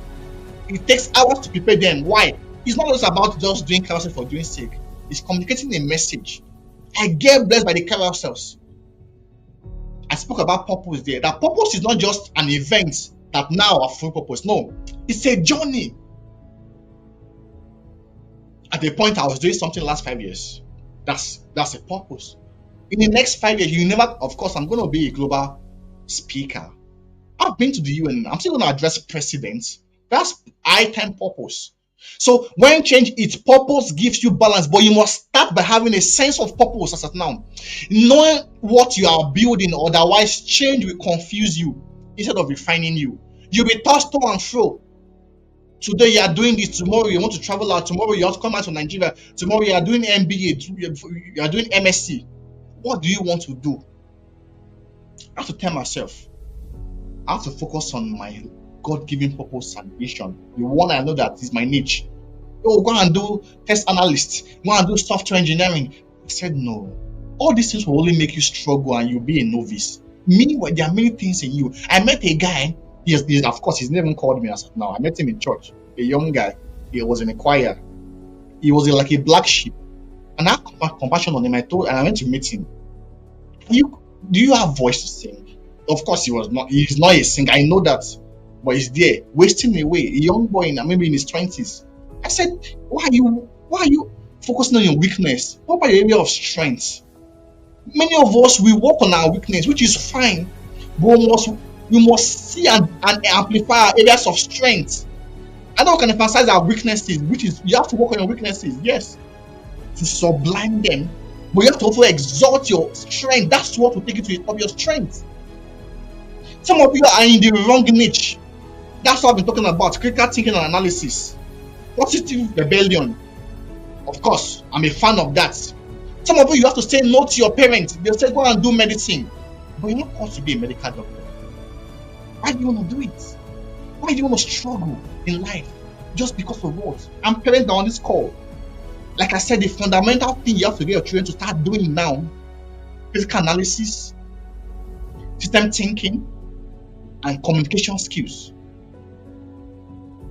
It takes hours to prepare them. Why? It's not just about just doing counsel for doing sake. It's communicating a message. I get blessed by the carousels. I spoke about purpose there. That purpose is not just an event that now are full purpose. No, it's a journey. At the point I was doing something last 5 years. That's a purpose. In the next 5 years, you never, of course, I'm going to be a global speaker. I've been to the UN. I'm still going to address presidents. That's high time purpose. So when change its purpose gives you balance, but you must start by having a sense of purpose as of now. Knowing what you are building, otherwise change will confuse you instead of refining you. You'll be tossed to and fro. Today you are doing this, tomorrow you want to travel out, tomorrow you want to come out to Nigeria, tomorrow you are doing MBA, you are doing MSc. What do you want to do? I have to tell myself, I have to focus on my God-given purpose and vision. The one I know that is my niche. Oh, go and do test analyst, go and do software engineering. I said no. All these things will only make you struggle and you'll be a novice. Meanwhile, there are many things in you. I met a guy, of course, he's never called me as of now. I met him in church, a young guy. He was in a choir. He was like a black sheep. And I had compassion on him. I went to meet him. Do you have voice to sing? Of course, he's not a singer. I know that. But he's there, wasting away. A young boy, maybe in his 20s. I said, why are you focusing on your weakness? What about your area of strength? Many of us, we work on our weakness, which is fine. But we must see and amplify our areas of strength. I know we can emphasize our weaknesses, which is you have to work on your weaknesses, yes, to sublime them. But you have to also exalt your strength. That's what will take you to the top of your strength. Some of you are in the wrong niche. That's what I've been talking about, critical thinking and analysis. Positive rebellion. Of course, I'm a fan of that. Some of you have to say no to your parents. They'll say, go and do medicine. But you're not called to be a medical doctor. Why do you want to do it? Why do you want to struggle in life? Just because of what? I'm parents on this call. Like I said, the fundamental thing you have to get your children to start doing now, critical analysis, system thinking, and communication skills.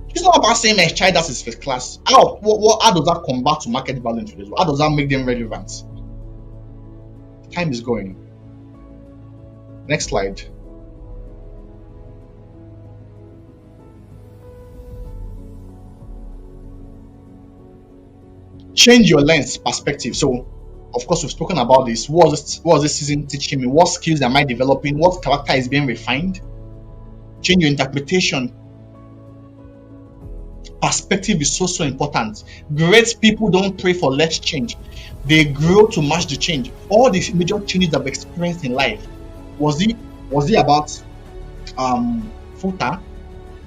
It's not about saying my child has his first class. How does that convert to market value in today's world? How does that make them relevant? Time is going. Next slide. Change your lens perspective. So, of course, we've spoken about this. What was this season teaching me? What skills am I developing? What character is being refined? Change your interpretation. Perspective is so important. Great people don't pray for less change. They grow to match the change. All these major changes I've experienced in life, was it about FUTA?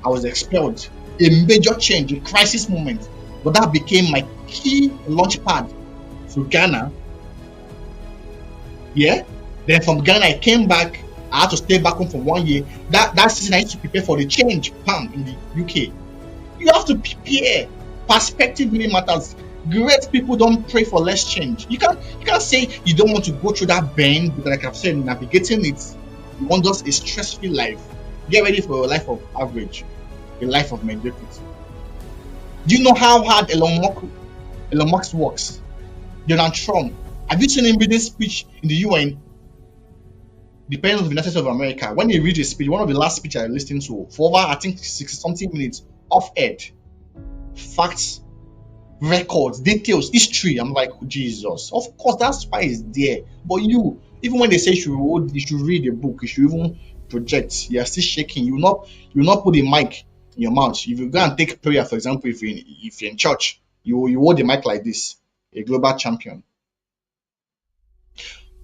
I was expelled. A major change, a crisis moment. But that became my key launch pad to Ghana. Yeah. Then from Ghana, I came back. I had to stay back home for 1 year. That season, I used to prepare for the change in the UK. You have to prepare. Perspective really matters. Great people don't pray for less change. You can't say you don't want to go through that bend, but like I've said, navigating it, you want just a stress-free life. Get ready for a life of average, a life of mediocrity. Do you know how hard Elon Musk works? Donald Trump. Have you seen him reading speech in the UN? The President of the United States of America. When he read his speech, one of the last speech I listened to, for over I think 60-something minutes, off-air, facts, records, details, history. I'm like, Jesus. Of course, that's why it's there. But you, even when they say you should read a book, you should even project, you are still shaking. You will not put the mic in your mouth. If you go and take prayer, for example, if you're in church, you hold the mic like this, a global champion.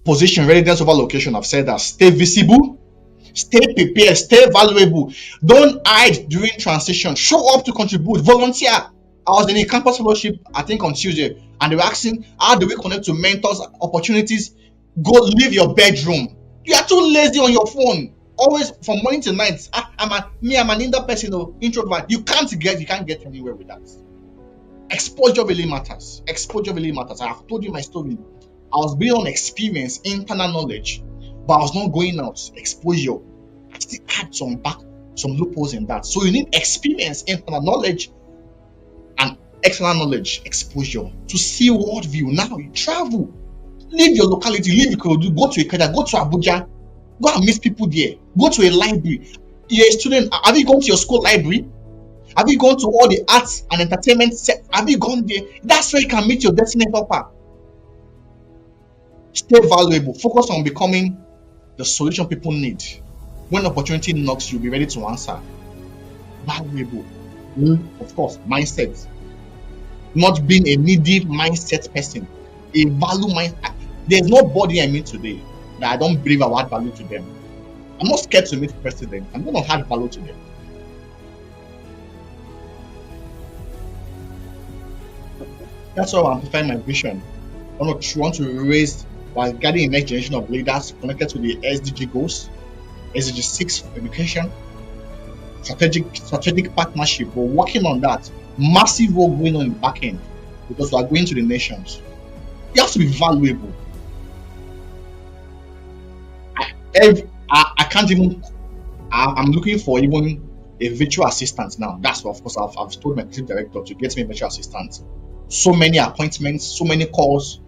Position, readiness over location. I've said that. Stay visible, stay prepared, stay valuable. Don't hide during transition. Show up to contribute. Volunteer. I was in a campus fellowship, I think on Tuesday, and they were asking, how do we connect to mentors, opportunities? Go leave your bedroom. You are too lazy on your phone. Always from morning to night. I'm an indoor person, introvert. You can't get anywhere with that. Exposure really matters. Exposure really matters. I have told you my story. I was building on experience, internal knowledge, but I was not going out. Exposure. I still had some loopholes in that. So you need experience, internal knowledge, and external knowledge, exposure to see world view. Now you travel, leave your locality, leave Ikorodu, go to Ikeda, go to Abuja, go and meet people there, go to a library. You're a student. Have you gone to your school library? Have you gone to all the arts and entertainment set? Have you gone there? That's where you can meet your destiny helper. Stay valuable. Focus on becoming the solution people need. When opportunity knocks, you'll be ready to answer. Valuable. Of course, mindset. Not being a needy mindset person. A value mindset. There's nobody I meet today that I don't believe I will add value to them. I'm not scared to meet the president. I'm going to add value to them. That's why I'm amplifying my vision. I want to raise while guiding the next generation of leaders connected to the SDG goals, SDG 6 education, strategic partnership. We're working on that. Massive work going on in the back end because we are going to the nations. You have to be valuable. I can't even. I'm looking for even a virtual assistant now. That's what, of course, I've told my creative director to get me a virtual assistant. So many appointments, so many calls,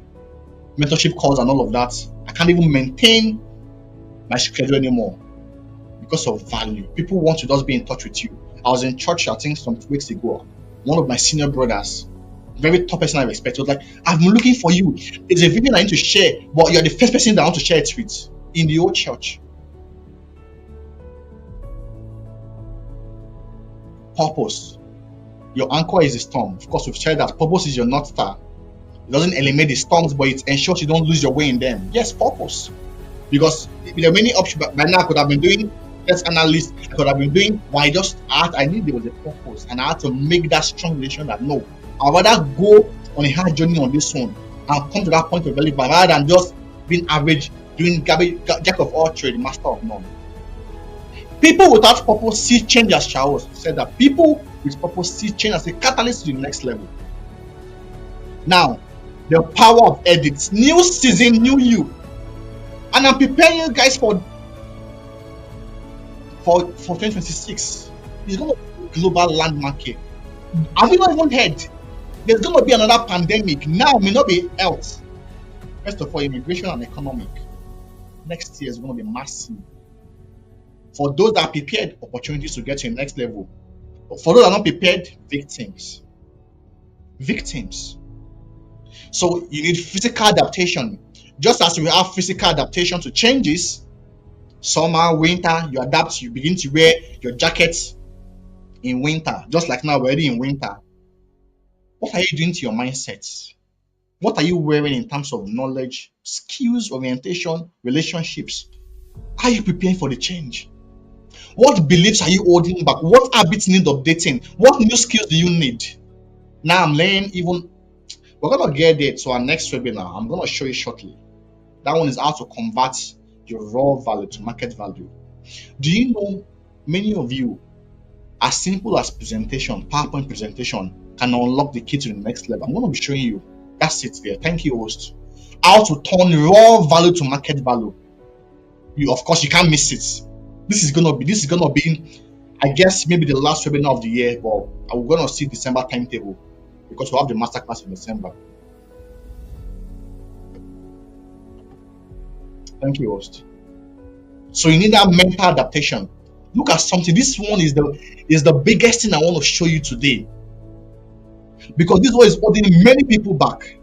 mentorship calls, and all of that. I can't even maintain my schedule anymore because of value. People want to just be in touch with you. I was in church, I think, some weeks ago. One of my senior brothers, very top person I respect, was like, I've been looking for you. There's a video I need to share, but you're the first person that I want to share it with in the old church. Purpose. Your anchor is the storm. Of course, we've shared that purpose is your North Star. It doesn't eliminate the storms, but it ensures you don't lose your way in them. Yes, purpose. Because there are many options. By now, I could have been doing test analyst. I could have been doing why I knew there was a purpose, and I had to make that strong decision that no, I'd rather go on a hard journey on this one and come to that point of value rather than just being average, doing jack of all trades, master of none. People without purpose see change as Charles said that people with purpose see change as a catalyst to the next level. Now, the power of edits, new season, new you, and I'm preparing you guys for 2026. It's going to be a global landmark. Have you not even heard? There's going to be another pandemic. Now it may not be health. First of all, immigration and economic. Next year is going to be massive. For those that are prepared, opportunities to get to the next level. But for those that are not prepared, victims. Victims. So you need physical adaptation. Just as we have physical adaptation to changes, summer, winter, you adapt, you begin to wear your jackets in winter. Just like now, we're already in winter. What are you doing to your mindsets? What are you wearing in terms of knowledge, skills, orientation, relationships? Are you preparing for the change? What beliefs are you holding back? What habits need updating? What new skills do you need? Now I'm learning we're going to get there to our next webinar. I'm going to show you shortly. That one is how to convert your raw value to market value. Do you know many of you, as simple as presentation, PowerPoint presentation, can unlock the key to the next level? I'm going to be showing you. That's it there. Thank you, host. How to turn raw value to market value. Of course, you can't miss it. This is gonna be, I guess, maybe the last webinar of the year, but I'm gonna see December timetable because we have the masterclass in December. Thank you, host. So you need that mental adaptation. Look at something. This one is the biggest thing I want to show you today, because this one is holding many people back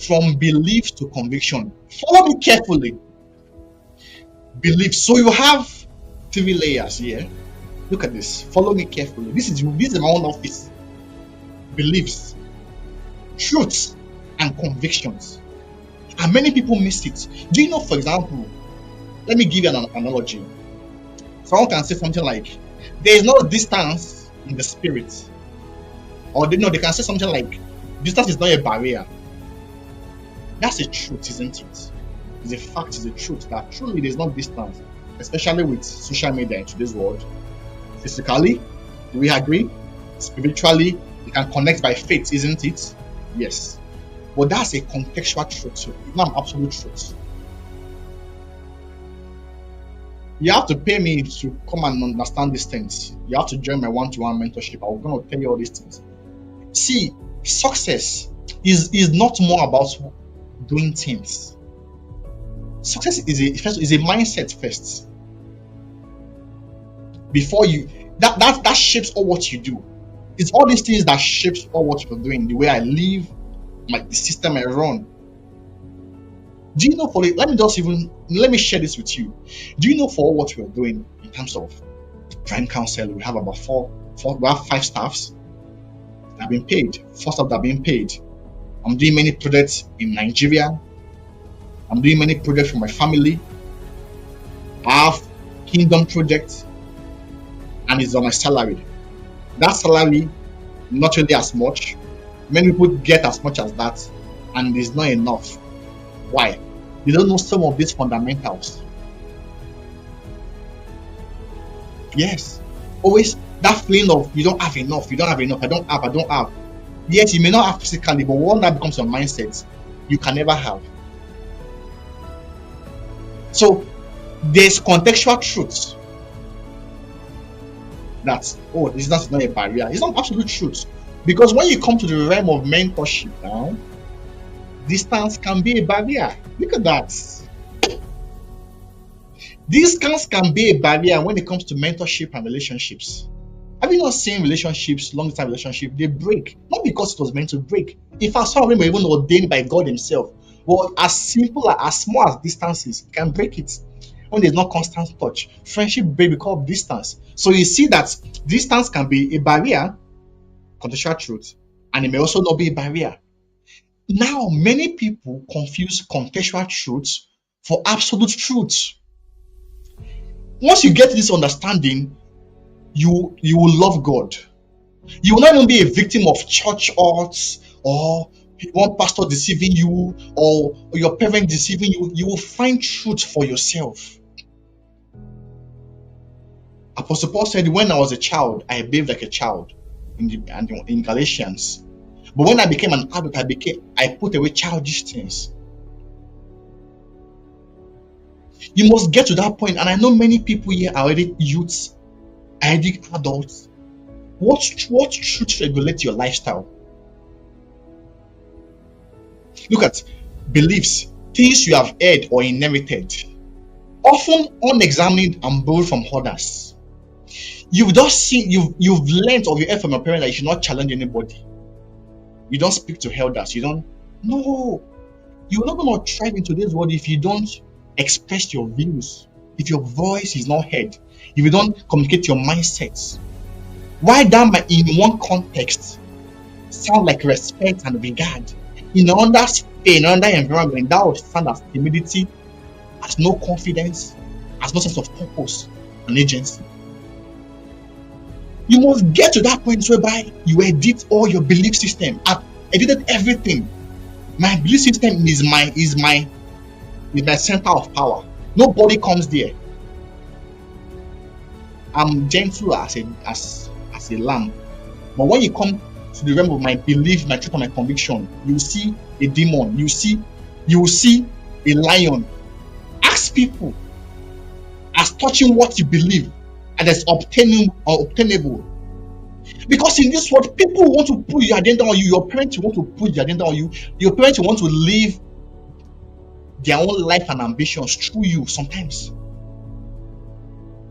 from belief to conviction. Follow me carefully. Belief. So you have 3 layers here. Look at this. Follow me carefully. This is my own office. Beliefs, truths, and convictions. And many people miss it. Do you know, for example, let me give you an analogy. Someone can say something like, there is no distance in the spirit. Or they can say something like, distance is not a barrier. That's a truth, isn't it? It's a fact, it's a truth that truly there's no distance, especially with social media in today's world. Physically, do we agree? Spiritually, you can connect by faith, isn't it? Yes. But that's a contextual truth, so it's not an absolute truth. You have to pay me to come and understand these things. You have to join my one-to-one mentorship. I'm going to tell you all these things. See, success is not more about doing things. Success is a mindset first. Before you that shapes all what you do. It's all these things that shapes all what you're doing, the way I live, the system I run. Do you know let me share this with you. Do you know for what we're doing in terms of Prime Council, we have about we have 5 staffs that have been paid. 4 staff that have been paid. I'm doing many projects in Nigeria. I'm doing many projects for my family. I have Kingdom projects, and it's on my salary. That salary, not really as much. Many people get as much as that, and it's not enough. Why? They don't know some of these fundamentals. Yes. Always that feeling of you don't have enough, I don't have. Yes, you may not have physically, but when that becomes your mindset, you can never have. So there's contextual truths that distance is not a barrier. It's not absolute truth. Because when you come to the realm of mentorship now, distance can be a barrier. Look at that. Distance can be a barrier when it comes to mentorship and relationships. Have you not seen relationships, long-term relationships, they break? Not because it was meant to break. In fact, some of them were even ordained by God Himself. But as small as distances can break it. When there's not constant touch, friendship break because of distance. So you see that distance can be a barrier, contextual truth, and it may also not be a barrier. Now, many people confuse contextual truths for absolute truths. Once you get this understanding, you will love God. You will not even be a victim of church hurts or one pastor deceiving you or your parent deceiving you. You will find truth for yourself. Apostle Paul said, when I was a child, I behaved like a child in Galatians. But when I became an adult, I put away childish things. You must get to that point, and I know many people here are already youths, already adults. What truth regulate your lifestyle? Look at beliefs, things you have heard or inherited, often unexamined and borrowed from others. You've learned or you heard from your parents that you should not challenge anybody. You don't speak to elders. You're not going to thrive into this world if you don't express your views, if your voice is not heard, if you don't communicate your mindsets. Why that might in one context sound like respect and regard, in another environment that will sound as timidity, as no confidence, as no sense of purpose and agency. You must get to that point whereby you edit all your belief system. I've edited everything. My belief system is my center of power. Nobody comes there. I'm gentle as a lamb. But when you come to the realm of my belief, my truth, and my conviction, you see a demon. You will see a lion. Ask people as touching what you believe and that's obtainable. Because in this world, people want to put your agenda on you. Your parents want to put your agenda on you. Your parents want to live their own life and ambitions through you sometimes.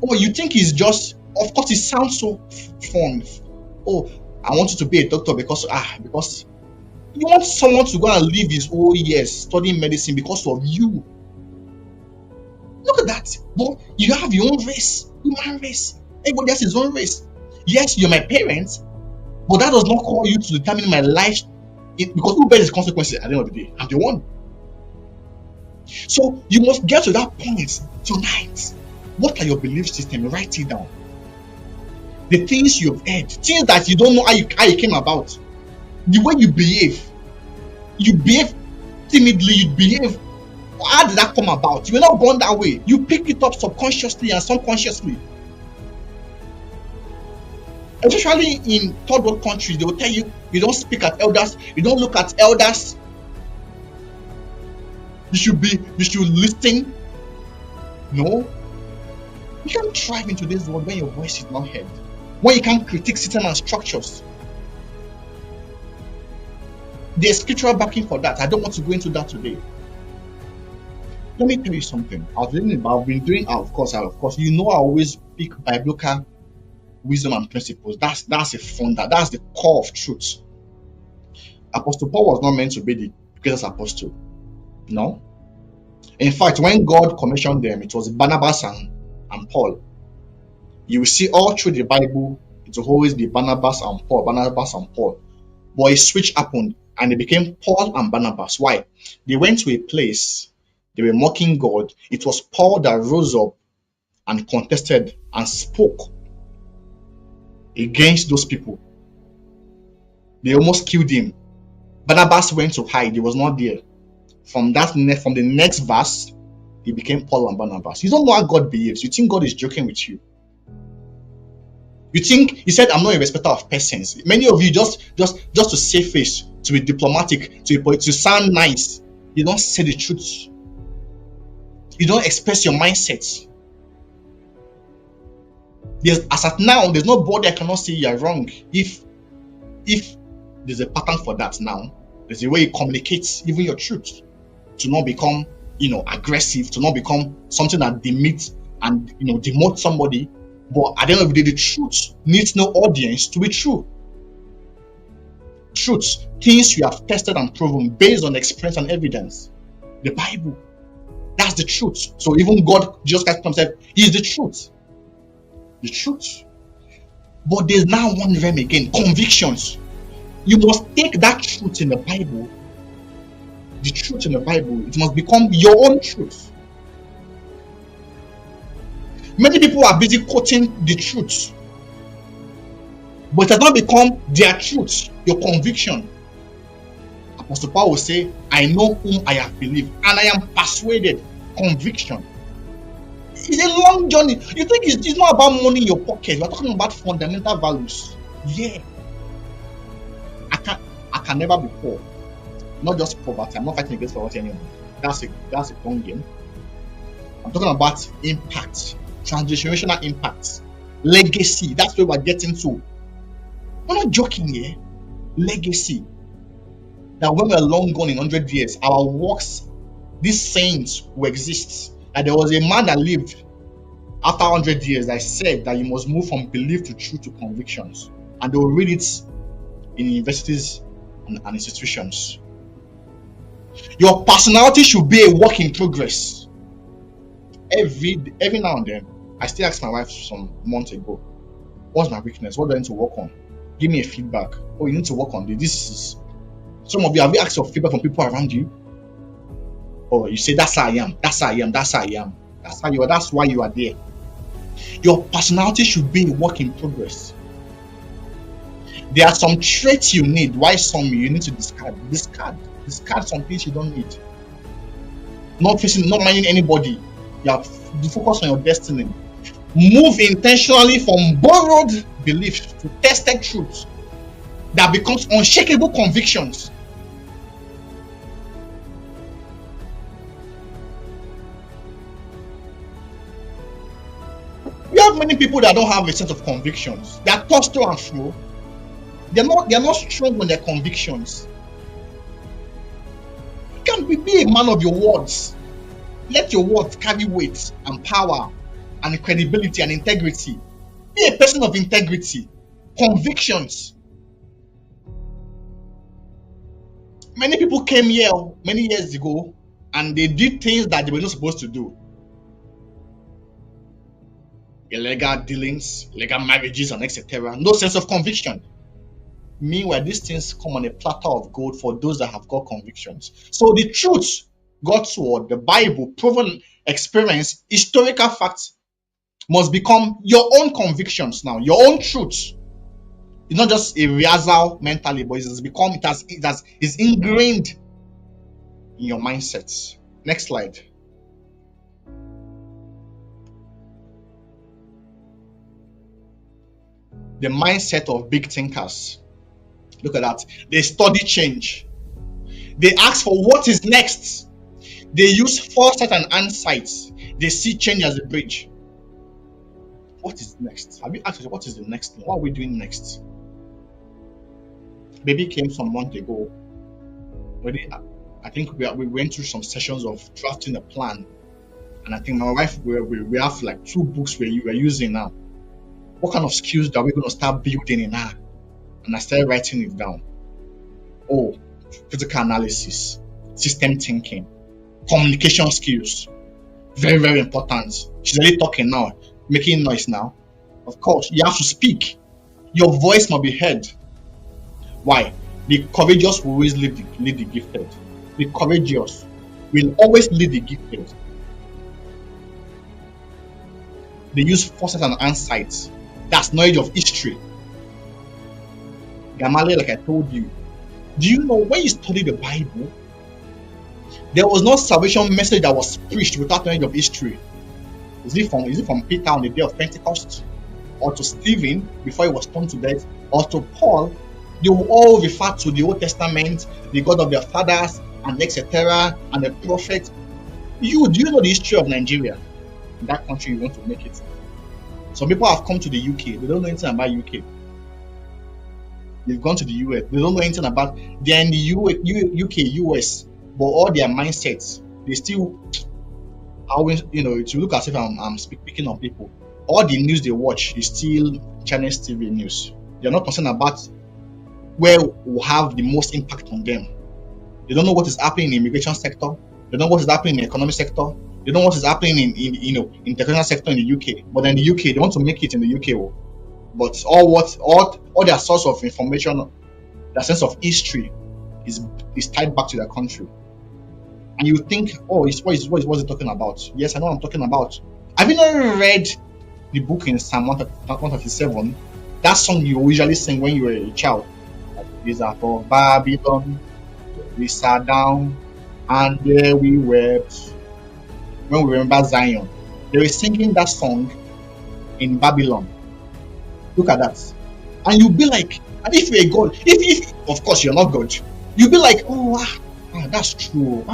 Oh, you think it's just, of course, it sounds so fun. Oh, I want you to be a doctor because you want someone to go and live his whole years studying medicine because of you. Look at that. But you have your own race, human race. Everybody has his own race. Yes, you're my parents, but that does not call you to determine my life because who bears the consequences at the end of the day? I'm the one. So you must get to that point tonight. What are your belief system? Write it down. The things you've heard, things that you don't know how you came about, the way you behave timidly, you behave. How did that come about? You were not born that way. You pick it up subconsciously and subconsciously. Especially in third world countries, they will tell you you don't speak at elders, you don't look at elders. You should listen. No, you can't thrive into this world when your voice is not heard. When you can't critique system and structures. There's scriptural backing for that. I don't want to go into that today. Let me tell you something. I've been doing, of course, you know, I always pick biblical wisdom and principles. That's a founder. That's the core of truth. Apostle Paul was not meant to be the greatest apostle. No. In fact, when God commissioned them, it was Barnabas and Paul. You will see all through the Bible, it will always be Barnabas and Paul, Barnabas and Paul. But a switch happened and they became Paul and Barnabas. Why? They went to a place, they were mocking God. It was Paul that rose up and contested and spoke against those people. They almost killed him. Barnabas went to hide, he was not there. From the next verse, he became Paul and Barnabas. You don't know how God behaves. You think God is joking with you. You think he said, I'm not a respecter of persons. Many of you just to save face, to be diplomatic, to sound nice, you don't say the truth. You don't express your mindset. As at now, there's nobody I cannot say you're wrong. If there's a pattern for that now, there's a way you communicate even your truth, to not become, aggressive, to not become something that demeans and demote somebody. But at the end of the day, the truth needs no audience to be true. Truth, things you have tested and proven based on experience and evidence. The Bible, that's the truth. So even God, Jesus Christ himself, is the truth. The truth. But there's now one realm again, convictions. You must take that truth in the Bible, the truth in the Bible, it must become your own truth. Many people are busy quoting the truth, but it has not become their truth, your conviction. Apostle Paul will say, I know whom I have believed, and I am persuaded. Conviction. It's a long journey. You think it's not about money in your pocket. We're talking about fundamental values. Yeah. I can never be poor. Not just poverty. I'm not fighting against poverty anymore. That's a wrong game. I'm talking about impact. Transgenerational impact. Legacy. That's where we're getting to. We're not joking here. Legacy. That when we're long gone in 100 years, our works, these saints will exist. That there was a man that lived after 100 years that said that you must move from belief to truth to convictions. And they will read it in universities and institutions. Your personality should be a work in progress. Every now and then, I still ask my wife some months ago, what's my weakness? What do I need to work on? Give me a feedback. Oh, you need to work on this. This is. Some of you, have you asked for feedback from people around you? Or you say, that's how I am, that's how I am, that's how I am. That's how you are, that's why you are there. Your personality should be a work in progress. There are some traits you need, why some you need to discard. Discard some things you don't need. Not minding anybody. You have to focus on your destiny. Move intentionally from borrowed beliefs to tested truths that becomes unshakable convictions. We have many people that don't have a sense of convictions. They are tossed to and fro. They are not strong on their convictions. You can be a man of your words. Let your words carry weight and power and credibility and integrity. Be a person of integrity. Convictions. Many people came here many years ago and they did things that they were not supposed to do. Illegal dealings, illegal marriages, and etc. No sense of conviction. Meanwhile, these things come on a platter of gold for those that have got convictions. So the truth God's word, the Bible, proven experience, historical facts must become your own convictions now, your own truths. It's not just a rehearsal mentally, but it's ingrained in your mindsets. Next slide. The mindset of big thinkers. Look at that. They study change. They ask for what is next. They use foresight and insight. They see change as a bridge. What is next? Have you asked yourself, what is the next thing? What are we doing next? Baby came some month ago. I think we went through some sessions of drafting a plan. And I think my wife, we have like 2 books we're using now. What kind of skills are we going to start building in her? And I started writing it down. Oh, critical analysis, system thinking, communication skills. Very, very important. She's already talking now, making noise now. Of course, you have to speak. Your voice must be heard. Why? The courageous will always lead the gifted. The courageous will always lead the gifted. They use foresight and insights. That's knowledge of history. Gamaliel, like I told you, do you know when you study the Bible, there was no salvation message that was preached without knowledge of history? Is it from Peter on the day of Pentecost, or to Stephen before he was stoned to death, or to Paul? They will all refer to the Old Testament, the God of their fathers, and etc., and the prophet. Do you know the history of Nigeria? In that country you want to make it. Some people have come to the UK, they don't know anything about UK. They've gone to the US, they don't know anything about. They're in the UK, US, but all their mindsets, they still always, it will look as if I'm speaking on people. All the news they watch is still Chinese TV news. They're not concerned about where will have the most impact on them. They don't know what is happening in the immigration sector. They don't know what is happening in the economic sector. They don't know what is happening in the technical sector in the UK. But in the UK, they want to make it in the UK. But all their source of information, their sense of history, is tied back to their country. And you think, what is it talking about? Yes, I know what I'm talking about. Have you not read the book in Psalm 137? That song you usually sing when you were a child. These are for Babylon. We sat down and there we wept. When we remember Zion, they were singing that song in Babylon. Look at that. And you'll be like, and if you're God, if of course you're not God, you'll be like, that's true.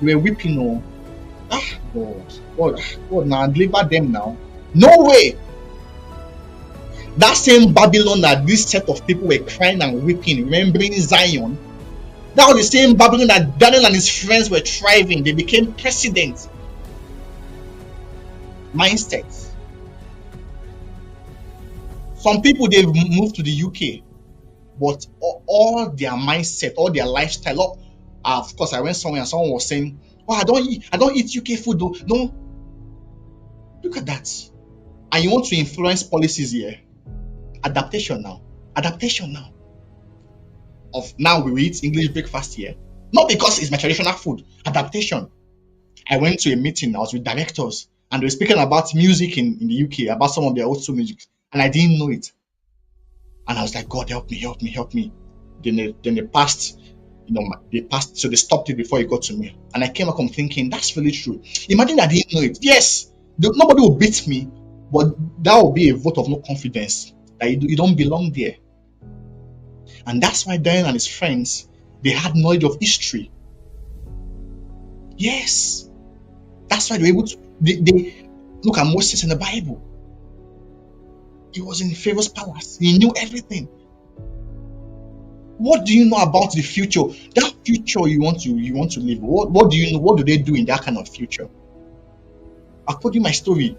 You were weeping, God, now deliver them now. No way. That same Babylon that this set of people were crying and weeping, remembering Zion, that was the same Babylon that Daniel and his friends were thriving. They became presidents. Mindsets. Some people, they've moved to the UK, but all their mindset, all their lifestyle. Of course, I went somewhere and someone was saying, I don't eat UK food though. No, look at that. And you want to influence policies here. Adaptation now. Of now we eat English breakfast here, not because it's my traditional food. Adaptation. I went to a meeting. I was with directors, and they were speaking about music in the UK, about some of their old school music, and I didn't know it. And I was like, God, help me. Then they passed, so they stopped it before it got to me. And I came back home thinking, that's really true. Imagine I didn't know it. Yes, nobody will beat me, but that will be a vote of no confidence that you don't belong there. And that's why Daniel and his friends, they had knowledge of history. Yes. That's why they were able to they look at Moses in the Bible. He was in Pharaoh's palace. He knew everything. What do you know about the future? That future you want to live. What do you know? What do they do in that kind of future? I told you my story.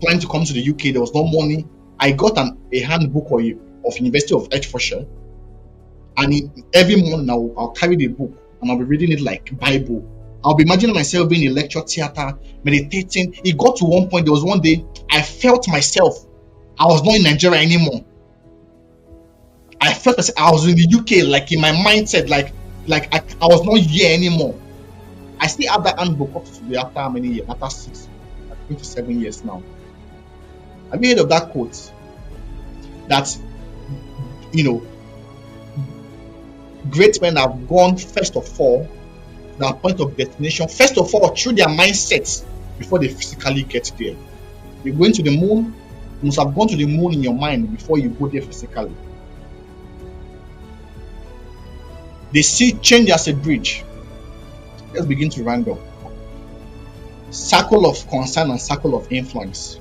Planning to come to the UK, there was no money. I got a handbook of University of Hertfordshire, and every morning I'll carry the book and I'll be reading it like Bible. I'll be imagining myself being in a lecture theater, meditating. It got to one point, there was one day I felt myself, I was not in Nigeria anymore. I felt myself, I was in the UK, like in my mindset, like I was not here anymore. I still have that handbook up to today after how many years? After 27 years now. Have you heard of that quote? That, you know, great men have gone first of all to their point of destination, first of all through their mindset before they physically get there. You're going to the moon, you must have gone to the moon in your mind before you go there physically. They see change as a bridge. Let's begin to round up. Circle of concern and circle of influence.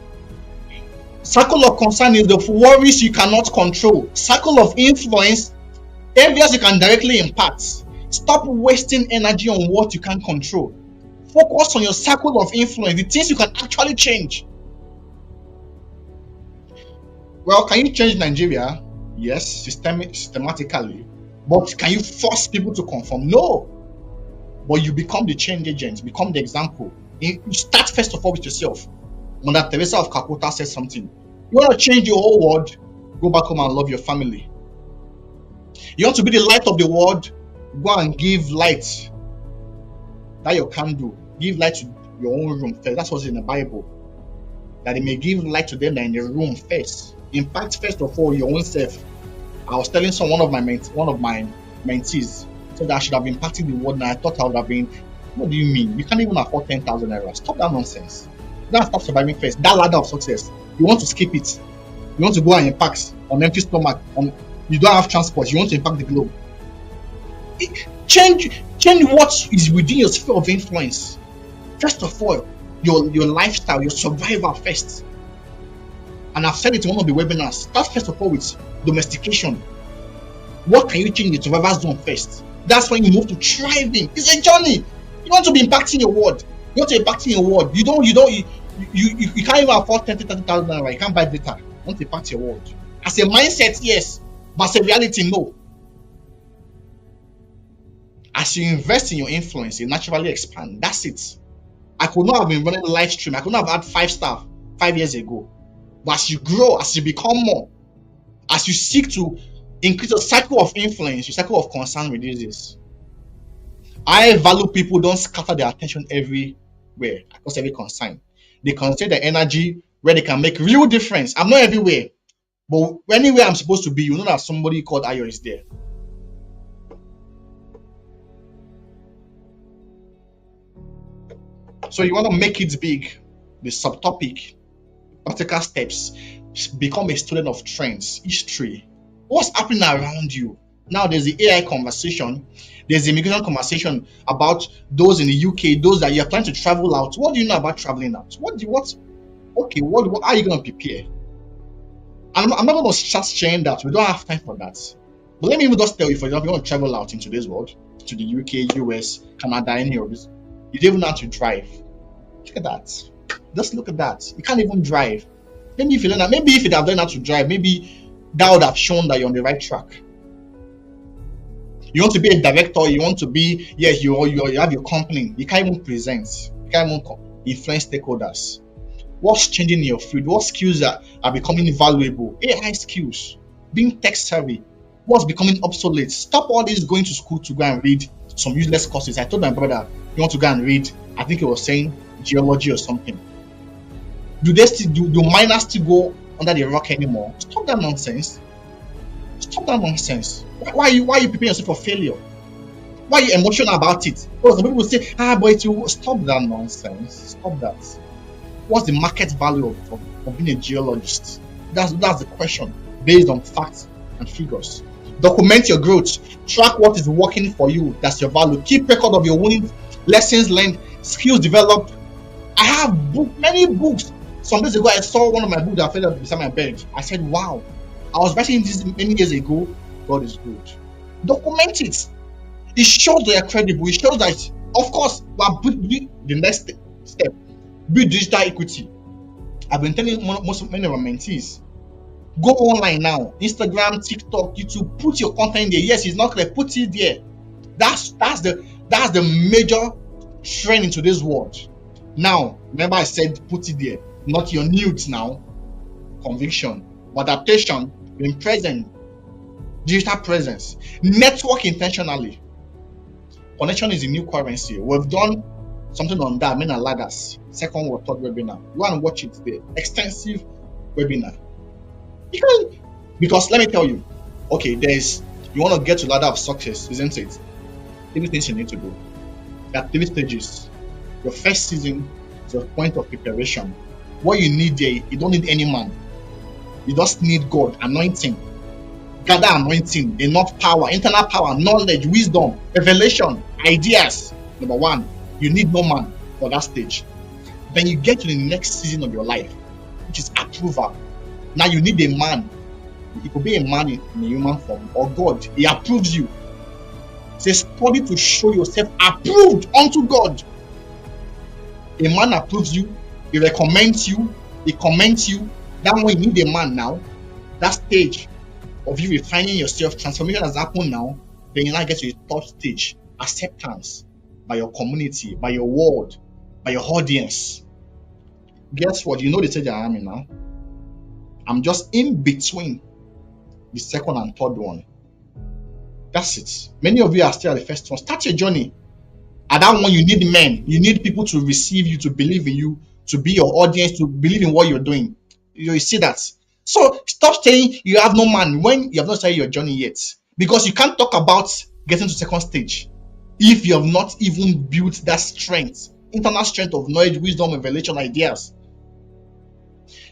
Circle of concern is the worries you cannot control. Circle of influence, areas you can directly impact. Stop wasting energy on what you can't control. Focus on your circle of influence, the things you can actually change. Well, can you change Nigeria? Yes, systematically. But can you force people to conform? No. But you become the change agent, become the example. You start first of all with yourself. Mother Teresa of Calcutta said something. You want to change the whole world? Go back home and love your family. You want to be the light of the world? Go and give light. That you can do. Give light to your own room first. That's what's in the Bible. That they may give light to them that in the room first. Impact first of all your own self. I was telling one of my mentees said that I should have impacted the world, and I thought I would have been. What do you mean? You can't even afford 10,000 naira. Stop that nonsense. You don't stop surviving first. That ladder of success, you want to skip it. You want to go and impact on empty stomach. You don't have transport. You want to impact the globe. Change what is within your sphere of influence. First of all, your lifestyle, your survival first. And I've said it in one of the webinars. Start first of all with domestication. What can you change in the survival zone first? That's when you move to thriving. It's a journey. You want to be impacting your world. You want to impact in your world. You can't even afford 30,000 naira. You can't buy data. You want to impact your world. As a mindset, yes, but as a reality, no. As you invest in your influence, you naturally expand. That's it. I could not have been running a live stream. I could not have had 5 staff 5 years ago. But as you grow, as you become more, as you seek to increase the cycle of influence, your cycle of concern reduces. I value people don't scatter their attention everywhere across every concern. They concentrate their energy where they can make real difference. I'm not everywhere, but anywhere I'm supposed to be, you know that somebody called Ayo is there. So you want to make it big. The subtopic, practical steps, become a student of trends, history. What's happening around you? Now there's the AI conversation, there's the immigration conversation about those in the UK, those that you're planning to travel out. What do you know about traveling out? What are you going to prepare? I'm not going to start sharing that. We don't have time for that. But let me even just tell you, for example, you want to travel out into this world, to the UK, US, Canada, any of this, you don't even know how to drive. Look at that. Just look at that. You can't even drive. Maybe if you learn that, maybe if you have learned how to drive, maybe that would have shown that you're on the right track. You want to be a director, you want to be, yes, you have your company, you can't even present, you can't even influence stakeholders. What's changing in your field? What skills are becoming valuable? AI skills, being tech savvy, what's becoming obsolete? Stop all this going to school to go and read some useless courses. I told my brother, you want to go and read, I think he was saying geology or something. Do miners still go under the rock anymore? Stop that nonsense. Stop that nonsense. Why are you preparing yourself for failure? Why are you emotional about it? Because some people say, but you stop that nonsense. Stop that. What's the market value of being a geologist? That's the question, based on facts and figures. Document your growth. Track what is working for you. That's your value. Keep record of your winning, lessons learned, skills developed. I have many books. Some days ago, I saw one of my books that fell out beside my bed. I said, wow, I was writing this many years ago. God is good. Document it. It shows that you're credible. It shows that, of course, the next step, build digital equity. I've been telling many of our mentees, go online now. Instagram, TikTok, YouTube, put your content there. Yes, it's not clear. Put it there. That's the major trend in today's world. Now, remember I said put it there. Not your nudes now. Conviction, adaptation, being present, digital presence, network intentionally. Connection is the new currency. We've done something on that, men and ladders, second or third webinar. Go and watch it, the extensive webinar. Because let me tell you, okay, you want to get to ladder of success, isn't it? Three things you need to do. There are 3 stages. Your first season is your point of preparation. What you need there, you don't need any man. You just need God, anointing. Gather anointing, enough power, internal power, knowledge, wisdom, revelation, ideas. Number 1, you need no man for that stage. Then you get to the next season of your life, which is approval. Now you need a man. It could be a man in a human form or God. He approves you. It's a study to show yourself approved unto God. A man approves you, he recommends you, he commends you. That when you need a man now, that stage of you refining yourself, transformation has happened now. Then you now get to the third stage, acceptance by your community, by your world, by your audience. Guess what? You know the stage I am in now. I'm just in between the second and third one. That's it. Many of you are still at the first one. Start your journey. At that one, you need men. You need people to receive you, to believe in you, to be your audience, to believe in what you're doing. You see that? So stop saying you have no man when you have not started your journey yet. Because you can't talk about getting to second stage if you have not even built that strength, internal strength of knowledge, wisdom, revelation, ideas.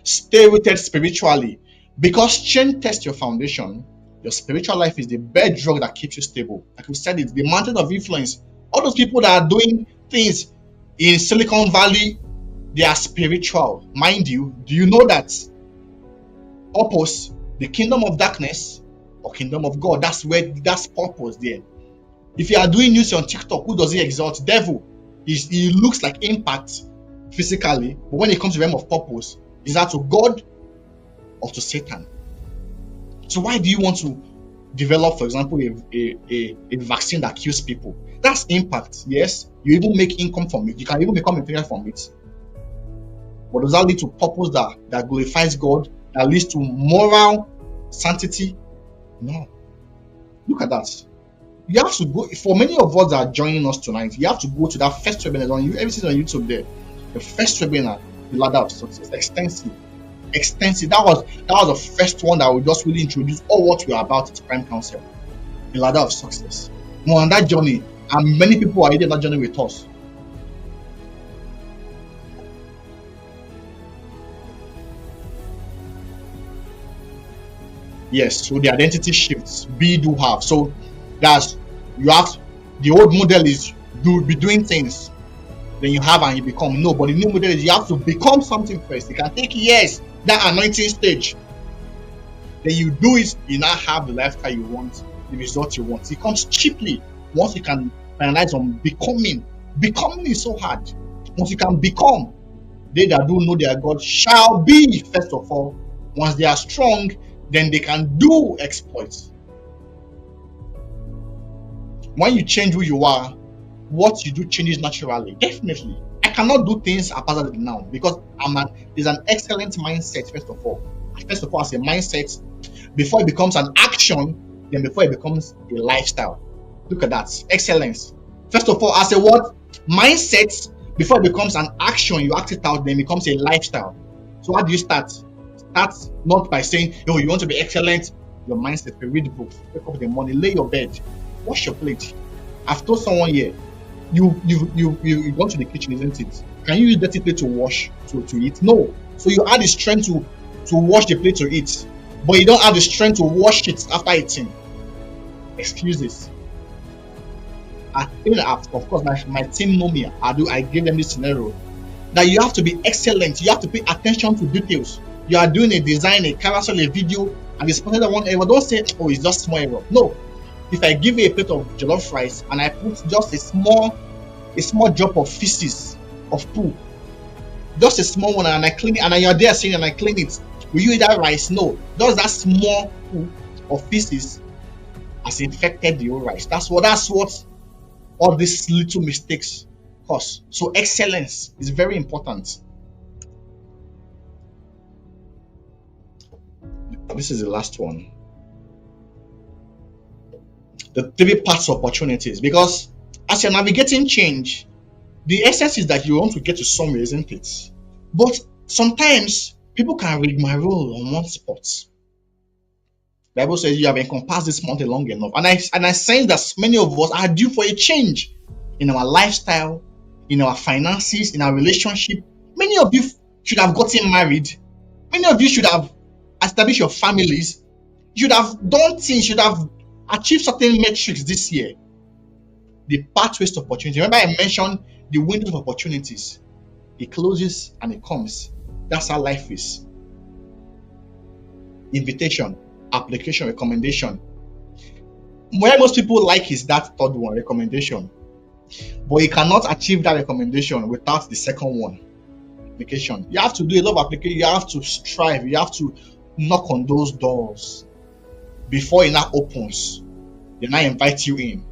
Stay rooted spiritually. Because change tests your foundation. Your spiritual life is the bedrock that keeps you stable. Like we said, it's the mountain of influence. All those people that are doing things in Silicon Valley, they are spiritual. Mind you, do you know that purpose, the kingdom of darkness or kingdom of God, that's purpose there. If you are doing news on TikTok, who does he exalt? Devil. He looks like impact physically, but when it comes to the realm of purpose, is that to God or to Satan? So why do you want to develop, for example, a vaccine that kills people? That's impact. Yes, you even make income from it. You can even become a millionaire from it. But does that lead to purpose that glorifies God, that leads to moral sanctity? No. Look at that. You have to go. For many of us that are joining us tonight, you have to go to that first webinar on everything on YouTube there. The first webinar, the ladder of success, extensive. That was the first one that will just really introduce all what we are about at Prime Council, the ladder of success. We're on that journey, and many people are in that journey with us. Yes, so the identity shifts. Be, do, have. So that's you have the old model is be doing things, then you have and you become. No, but the new model is you have to become something first. It can take years. That anointing stage, then you do it, you now have the lifestyle you want, the result you want. It comes cheaply once you can finalize on becoming. Becoming is so hard. Once you can become, they that do know their God shall be. First of all, once they are strong, then they can do exploits. When you change who you are, what you do changes naturally. Definitely. I cannot do things haphazardly now because there's an excellent mindset, first of all. First of all, as a mindset, before it becomes an action, then before it becomes a lifestyle. Look at that. Excellence. First of all, as a what? Mindset, before it becomes an action, you act it out, then it becomes a lifestyle. So how do you start? Start not by saying, oh, you want to be excellent. Your mindset, read books, wake up in the morning, lay your bed, wash your plate. I've told someone here, you go to the kitchen, isn't it? Can you use dirty plate to wash to eat? No. So you have the strength to wash the plate to eat, but you don't have the strength to wash it after eating. Excuses. Of course, my team know me. I give them this scenario that you have to be excellent. You have to pay attention to details. You are doing a design, a carousel, a video, and it's spotted one error. Don't say, oh, it's just small error. No. If I give you a plate of jollof rice and I put just a small drop of feces of poo, just a small one, and I clean it, and you're there saying, and I clean it, will you eat that rice? No. Does that small poo of feces has infected the whole rice? That's what all these little mistakes cause. So excellence is very important. This is the last one. The 3 parts of opportunities, because As you're navigating change, the essence is that you want to get to somewhere, isn't it? But sometimes people can read my role on one spot. Bible says you have encompassed this mountain long enough. And I sense that many of us are due for a change in our lifestyle, in our finances, in our relationship. Many of you should have gotten married. Many of you should have established your families. You should have done things, should have achieved certain metrics this year. The pathways to opportunity. Remember, I mentioned the windows of opportunities. It closes and it comes. That's how life is. Invitation, application, recommendation. Where most people like is that third one, recommendation. But you cannot achieve that recommendation without the second one, application. You have to do a lot of application. You have to strive. You have to knock on those doors before it now opens. They now invite you in.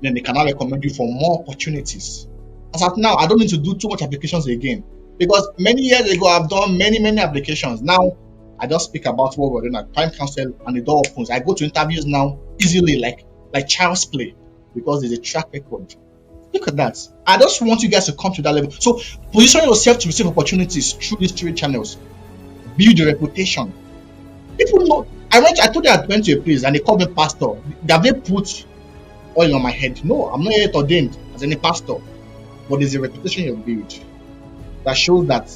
Then they can now recommend you for more opportunities. As of now, I don't need to do too much applications again, because many years ago I've done many applications. Now I just speak about what we're doing at Prime Council and the door opens. I go to interviews now easily, like child's play, because there's a track record. Look at that. I just want you guys to come to that level. So position yourself to receive opportunities through these three channels. Build your reputation. People know. I told you I went to a place and they called me pastor. Have they put oil on my head? No, I'm not yet ordained as any pastor. But there's a reputation you build that shows that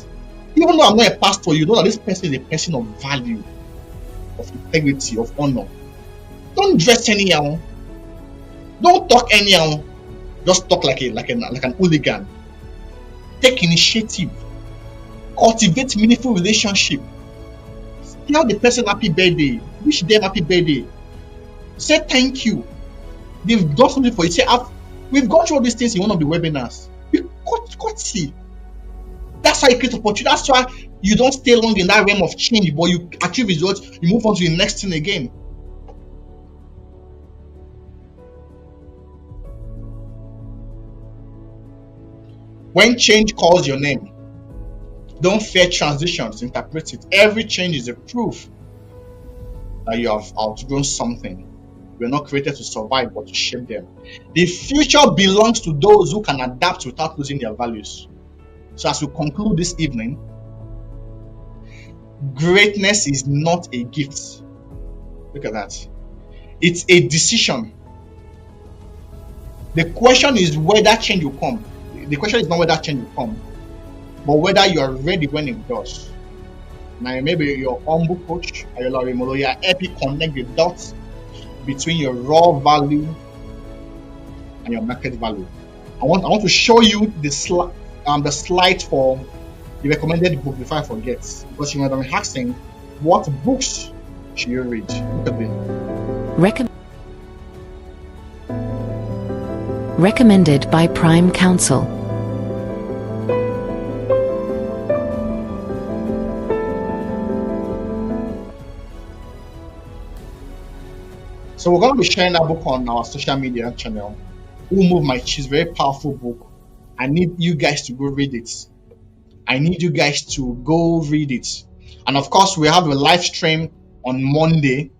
even though I'm not a pastor, you know that this person is a person of value, of integrity, of honor. Don't dress anyhow. Don't talk anyhow. Just talk like an hooligan. Take initiative. Cultivate meaningful relationship. Tell the person happy birthday. Wish them happy birthday. Say thank you. They've done something for you. Say, we've gone through all these things in one of the webinars. Courtesy. That's why you create opportunity. That's why you don't stay long in that realm of change, but you achieve results. You move on to the next thing again. When change calls your name, don't fear transitions, interpret it. Every change is a proof that you have outgrown something. We're not created to survive, but to shape them. The future belongs to those who can adapt without losing their values. So as we conclude this evening, greatness is not a gift. Look at that. It's a decision. The question is whether change will come. The question is not whether change will come, but whether you are ready when it does. Now, maybe your humble coach, Ayola Remoloya, help you connect the dots between your raw value and your market value. I want to show you the slide for the recommended book before I forget, because you might be asking, what books should you read? Look at this. Recommended by Prime Council. So we're going to be sharing that book on our social media channel. Who Move My Cheese, very powerful book. I need you guys to go read it. I need you guys to go read it. And of course, we have a live stream on Monday.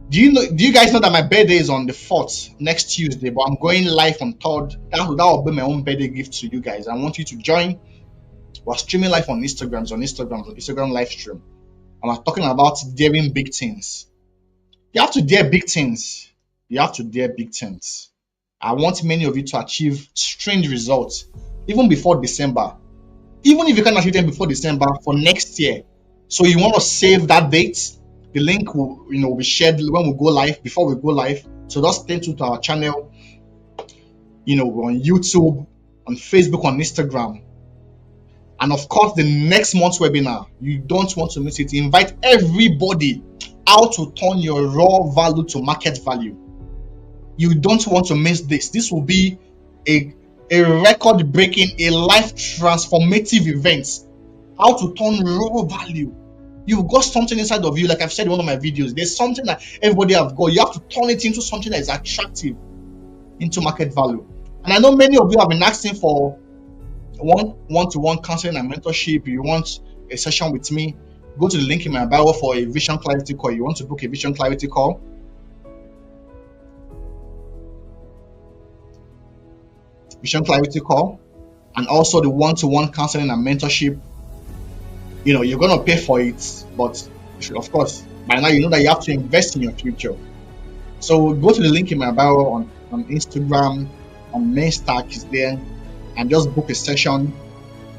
Do you guys know that my birthday is on the 4th, next Tuesday, but I'm going live on 3rd. That will be my own birthday gift to you guys. I want you to join. We're streaming live on Instagram live stream. And we're talking about daring big things. You have to dare big things. You have to dare big things. I want many of you to achieve strange results, even before December. Even if you can't achieve them before December, for next year. So you want to save that date. The link will be shared when we go live, before we go live. So just stay tuned to our channel, on YouTube, on Facebook, on Instagram. And of course, the next month's webinar, you don't want to miss it. Invite everybody how to turn your raw value to market value. You don't want to miss this. This will be a record-breaking, a life transformative event. How to turn raw value. You've got something inside of you, like I've said in one of my videos. There's something that everybody have got. You have to turn it into something that is attractive, into market value. And I know many of you have been asking for one-to-one counseling and mentorship. You want a session with me, go to the link in my bio for a vision clarity call. You want to book a vision clarity call? Vision Clarity Call, and also the one-to-one counseling and mentorship. You're gonna pay for it, but of course, by now you know that you have to invest in your future. So go to the link in my bio on Instagram, on Mainstack is there, and just book a session.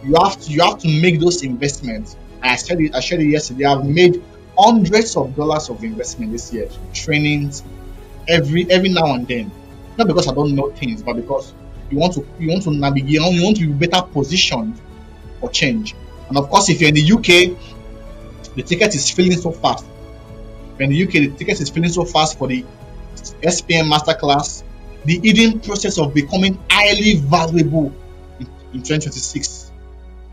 You have to make those investments. I shared it yesterday. I've made hundreds of dollars of investment this year, trainings every now and then. Not because I don't know things, but because you want to navigate, you want to be better positioned for change. And of course, if you're in the UK, the ticket is filling so fast. In the UK, the ticket is filling so fast for the SPM Masterclass. The hidden process of becoming highly valuable in 2026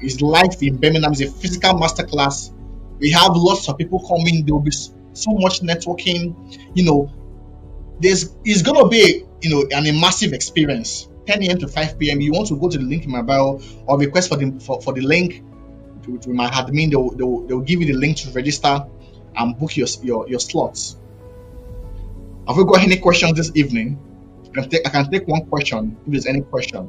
is live in Birmingham. It's a physical masterclass. We have lots of people coming. There will be so much networking. It's gonna be an immersive experience. 10 a.m. to 5 p.m. You want to go to the link in my bio or request for the link to my admin. They'll give you the link to register and book your slots. Have we got any questions this evening? I can take one question if there's any question.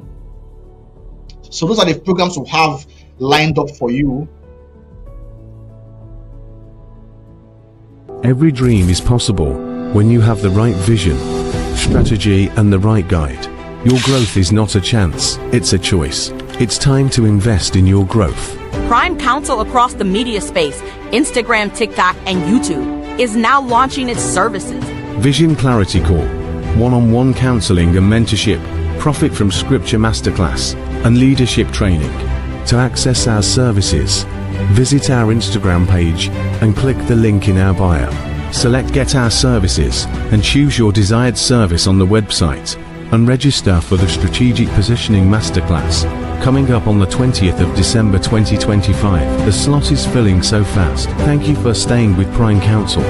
So those are the programs we have lined up for you. Every dream is possible when you have the right vision, strategy, and the right guide. Your growth is not a chance, it's a choice. It's time to invest in your growth. Prime Counsel across the media space, Instagram, TikTok, and YouTube, is now launching its services. Vision Clarity Call, one-on-one counseling and mentorship, profit from Scripture Masterclass, and leadership training. To access our services, visit our Instagram page and click the link in our bio. Select Get Our Services and choose your desired service on the website and register for the Strategic Positioning Masterclass coming up on the 20th of December 2025. The slot is filling so fast. Thank you for staying with Prime Counsel.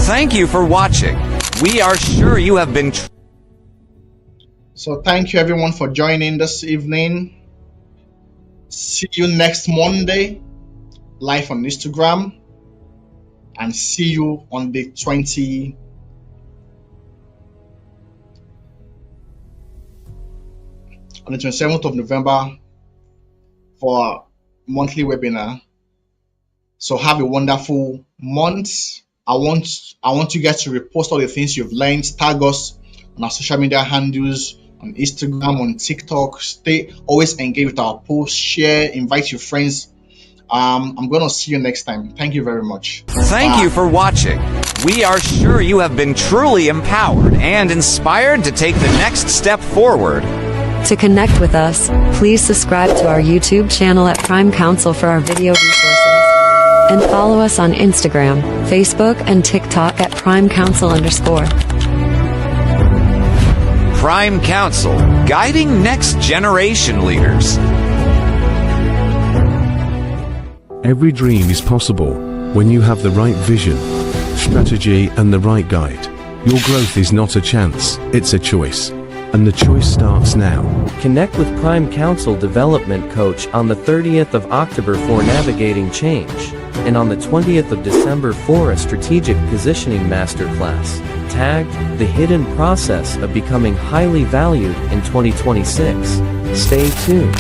Thank you for watching. We are sure you have been. So thank you everyone for joining this evening. See you next Monday live on Instagram, and see you on the 27th of November for our monthly webinar. So have a wonderful month. I want you guys to repost all the things you've learned. Tag us on our social media handles, on Instagram, on TikTok. Always engage with our posts, share, invite your friends. I'm gonna see you next time. Thank you very much. Thank you for watching. We are sure you have been truly empowered and inspired to take the next step forward. To connect with us, please subscribe to our YouTube channel at Prime Counsel for our video resources. And follow us on Instagram, Facebook, and TikTok at Prime Counsel _. Prime Counsel, guiding next generation leaders. Every dream is possible when you have the right vision, strategy, and the right guide. Your growth is not a chance, it's a choice. And the choice starts now. Connect with Prime Counsel Development Coach on the 30th of October for Navigating Change, and on the 20th of December for a Strategic Positioning Masterclass, tagged The Hidden Process of Becoming Highly Valued in 2026. Stay tuned.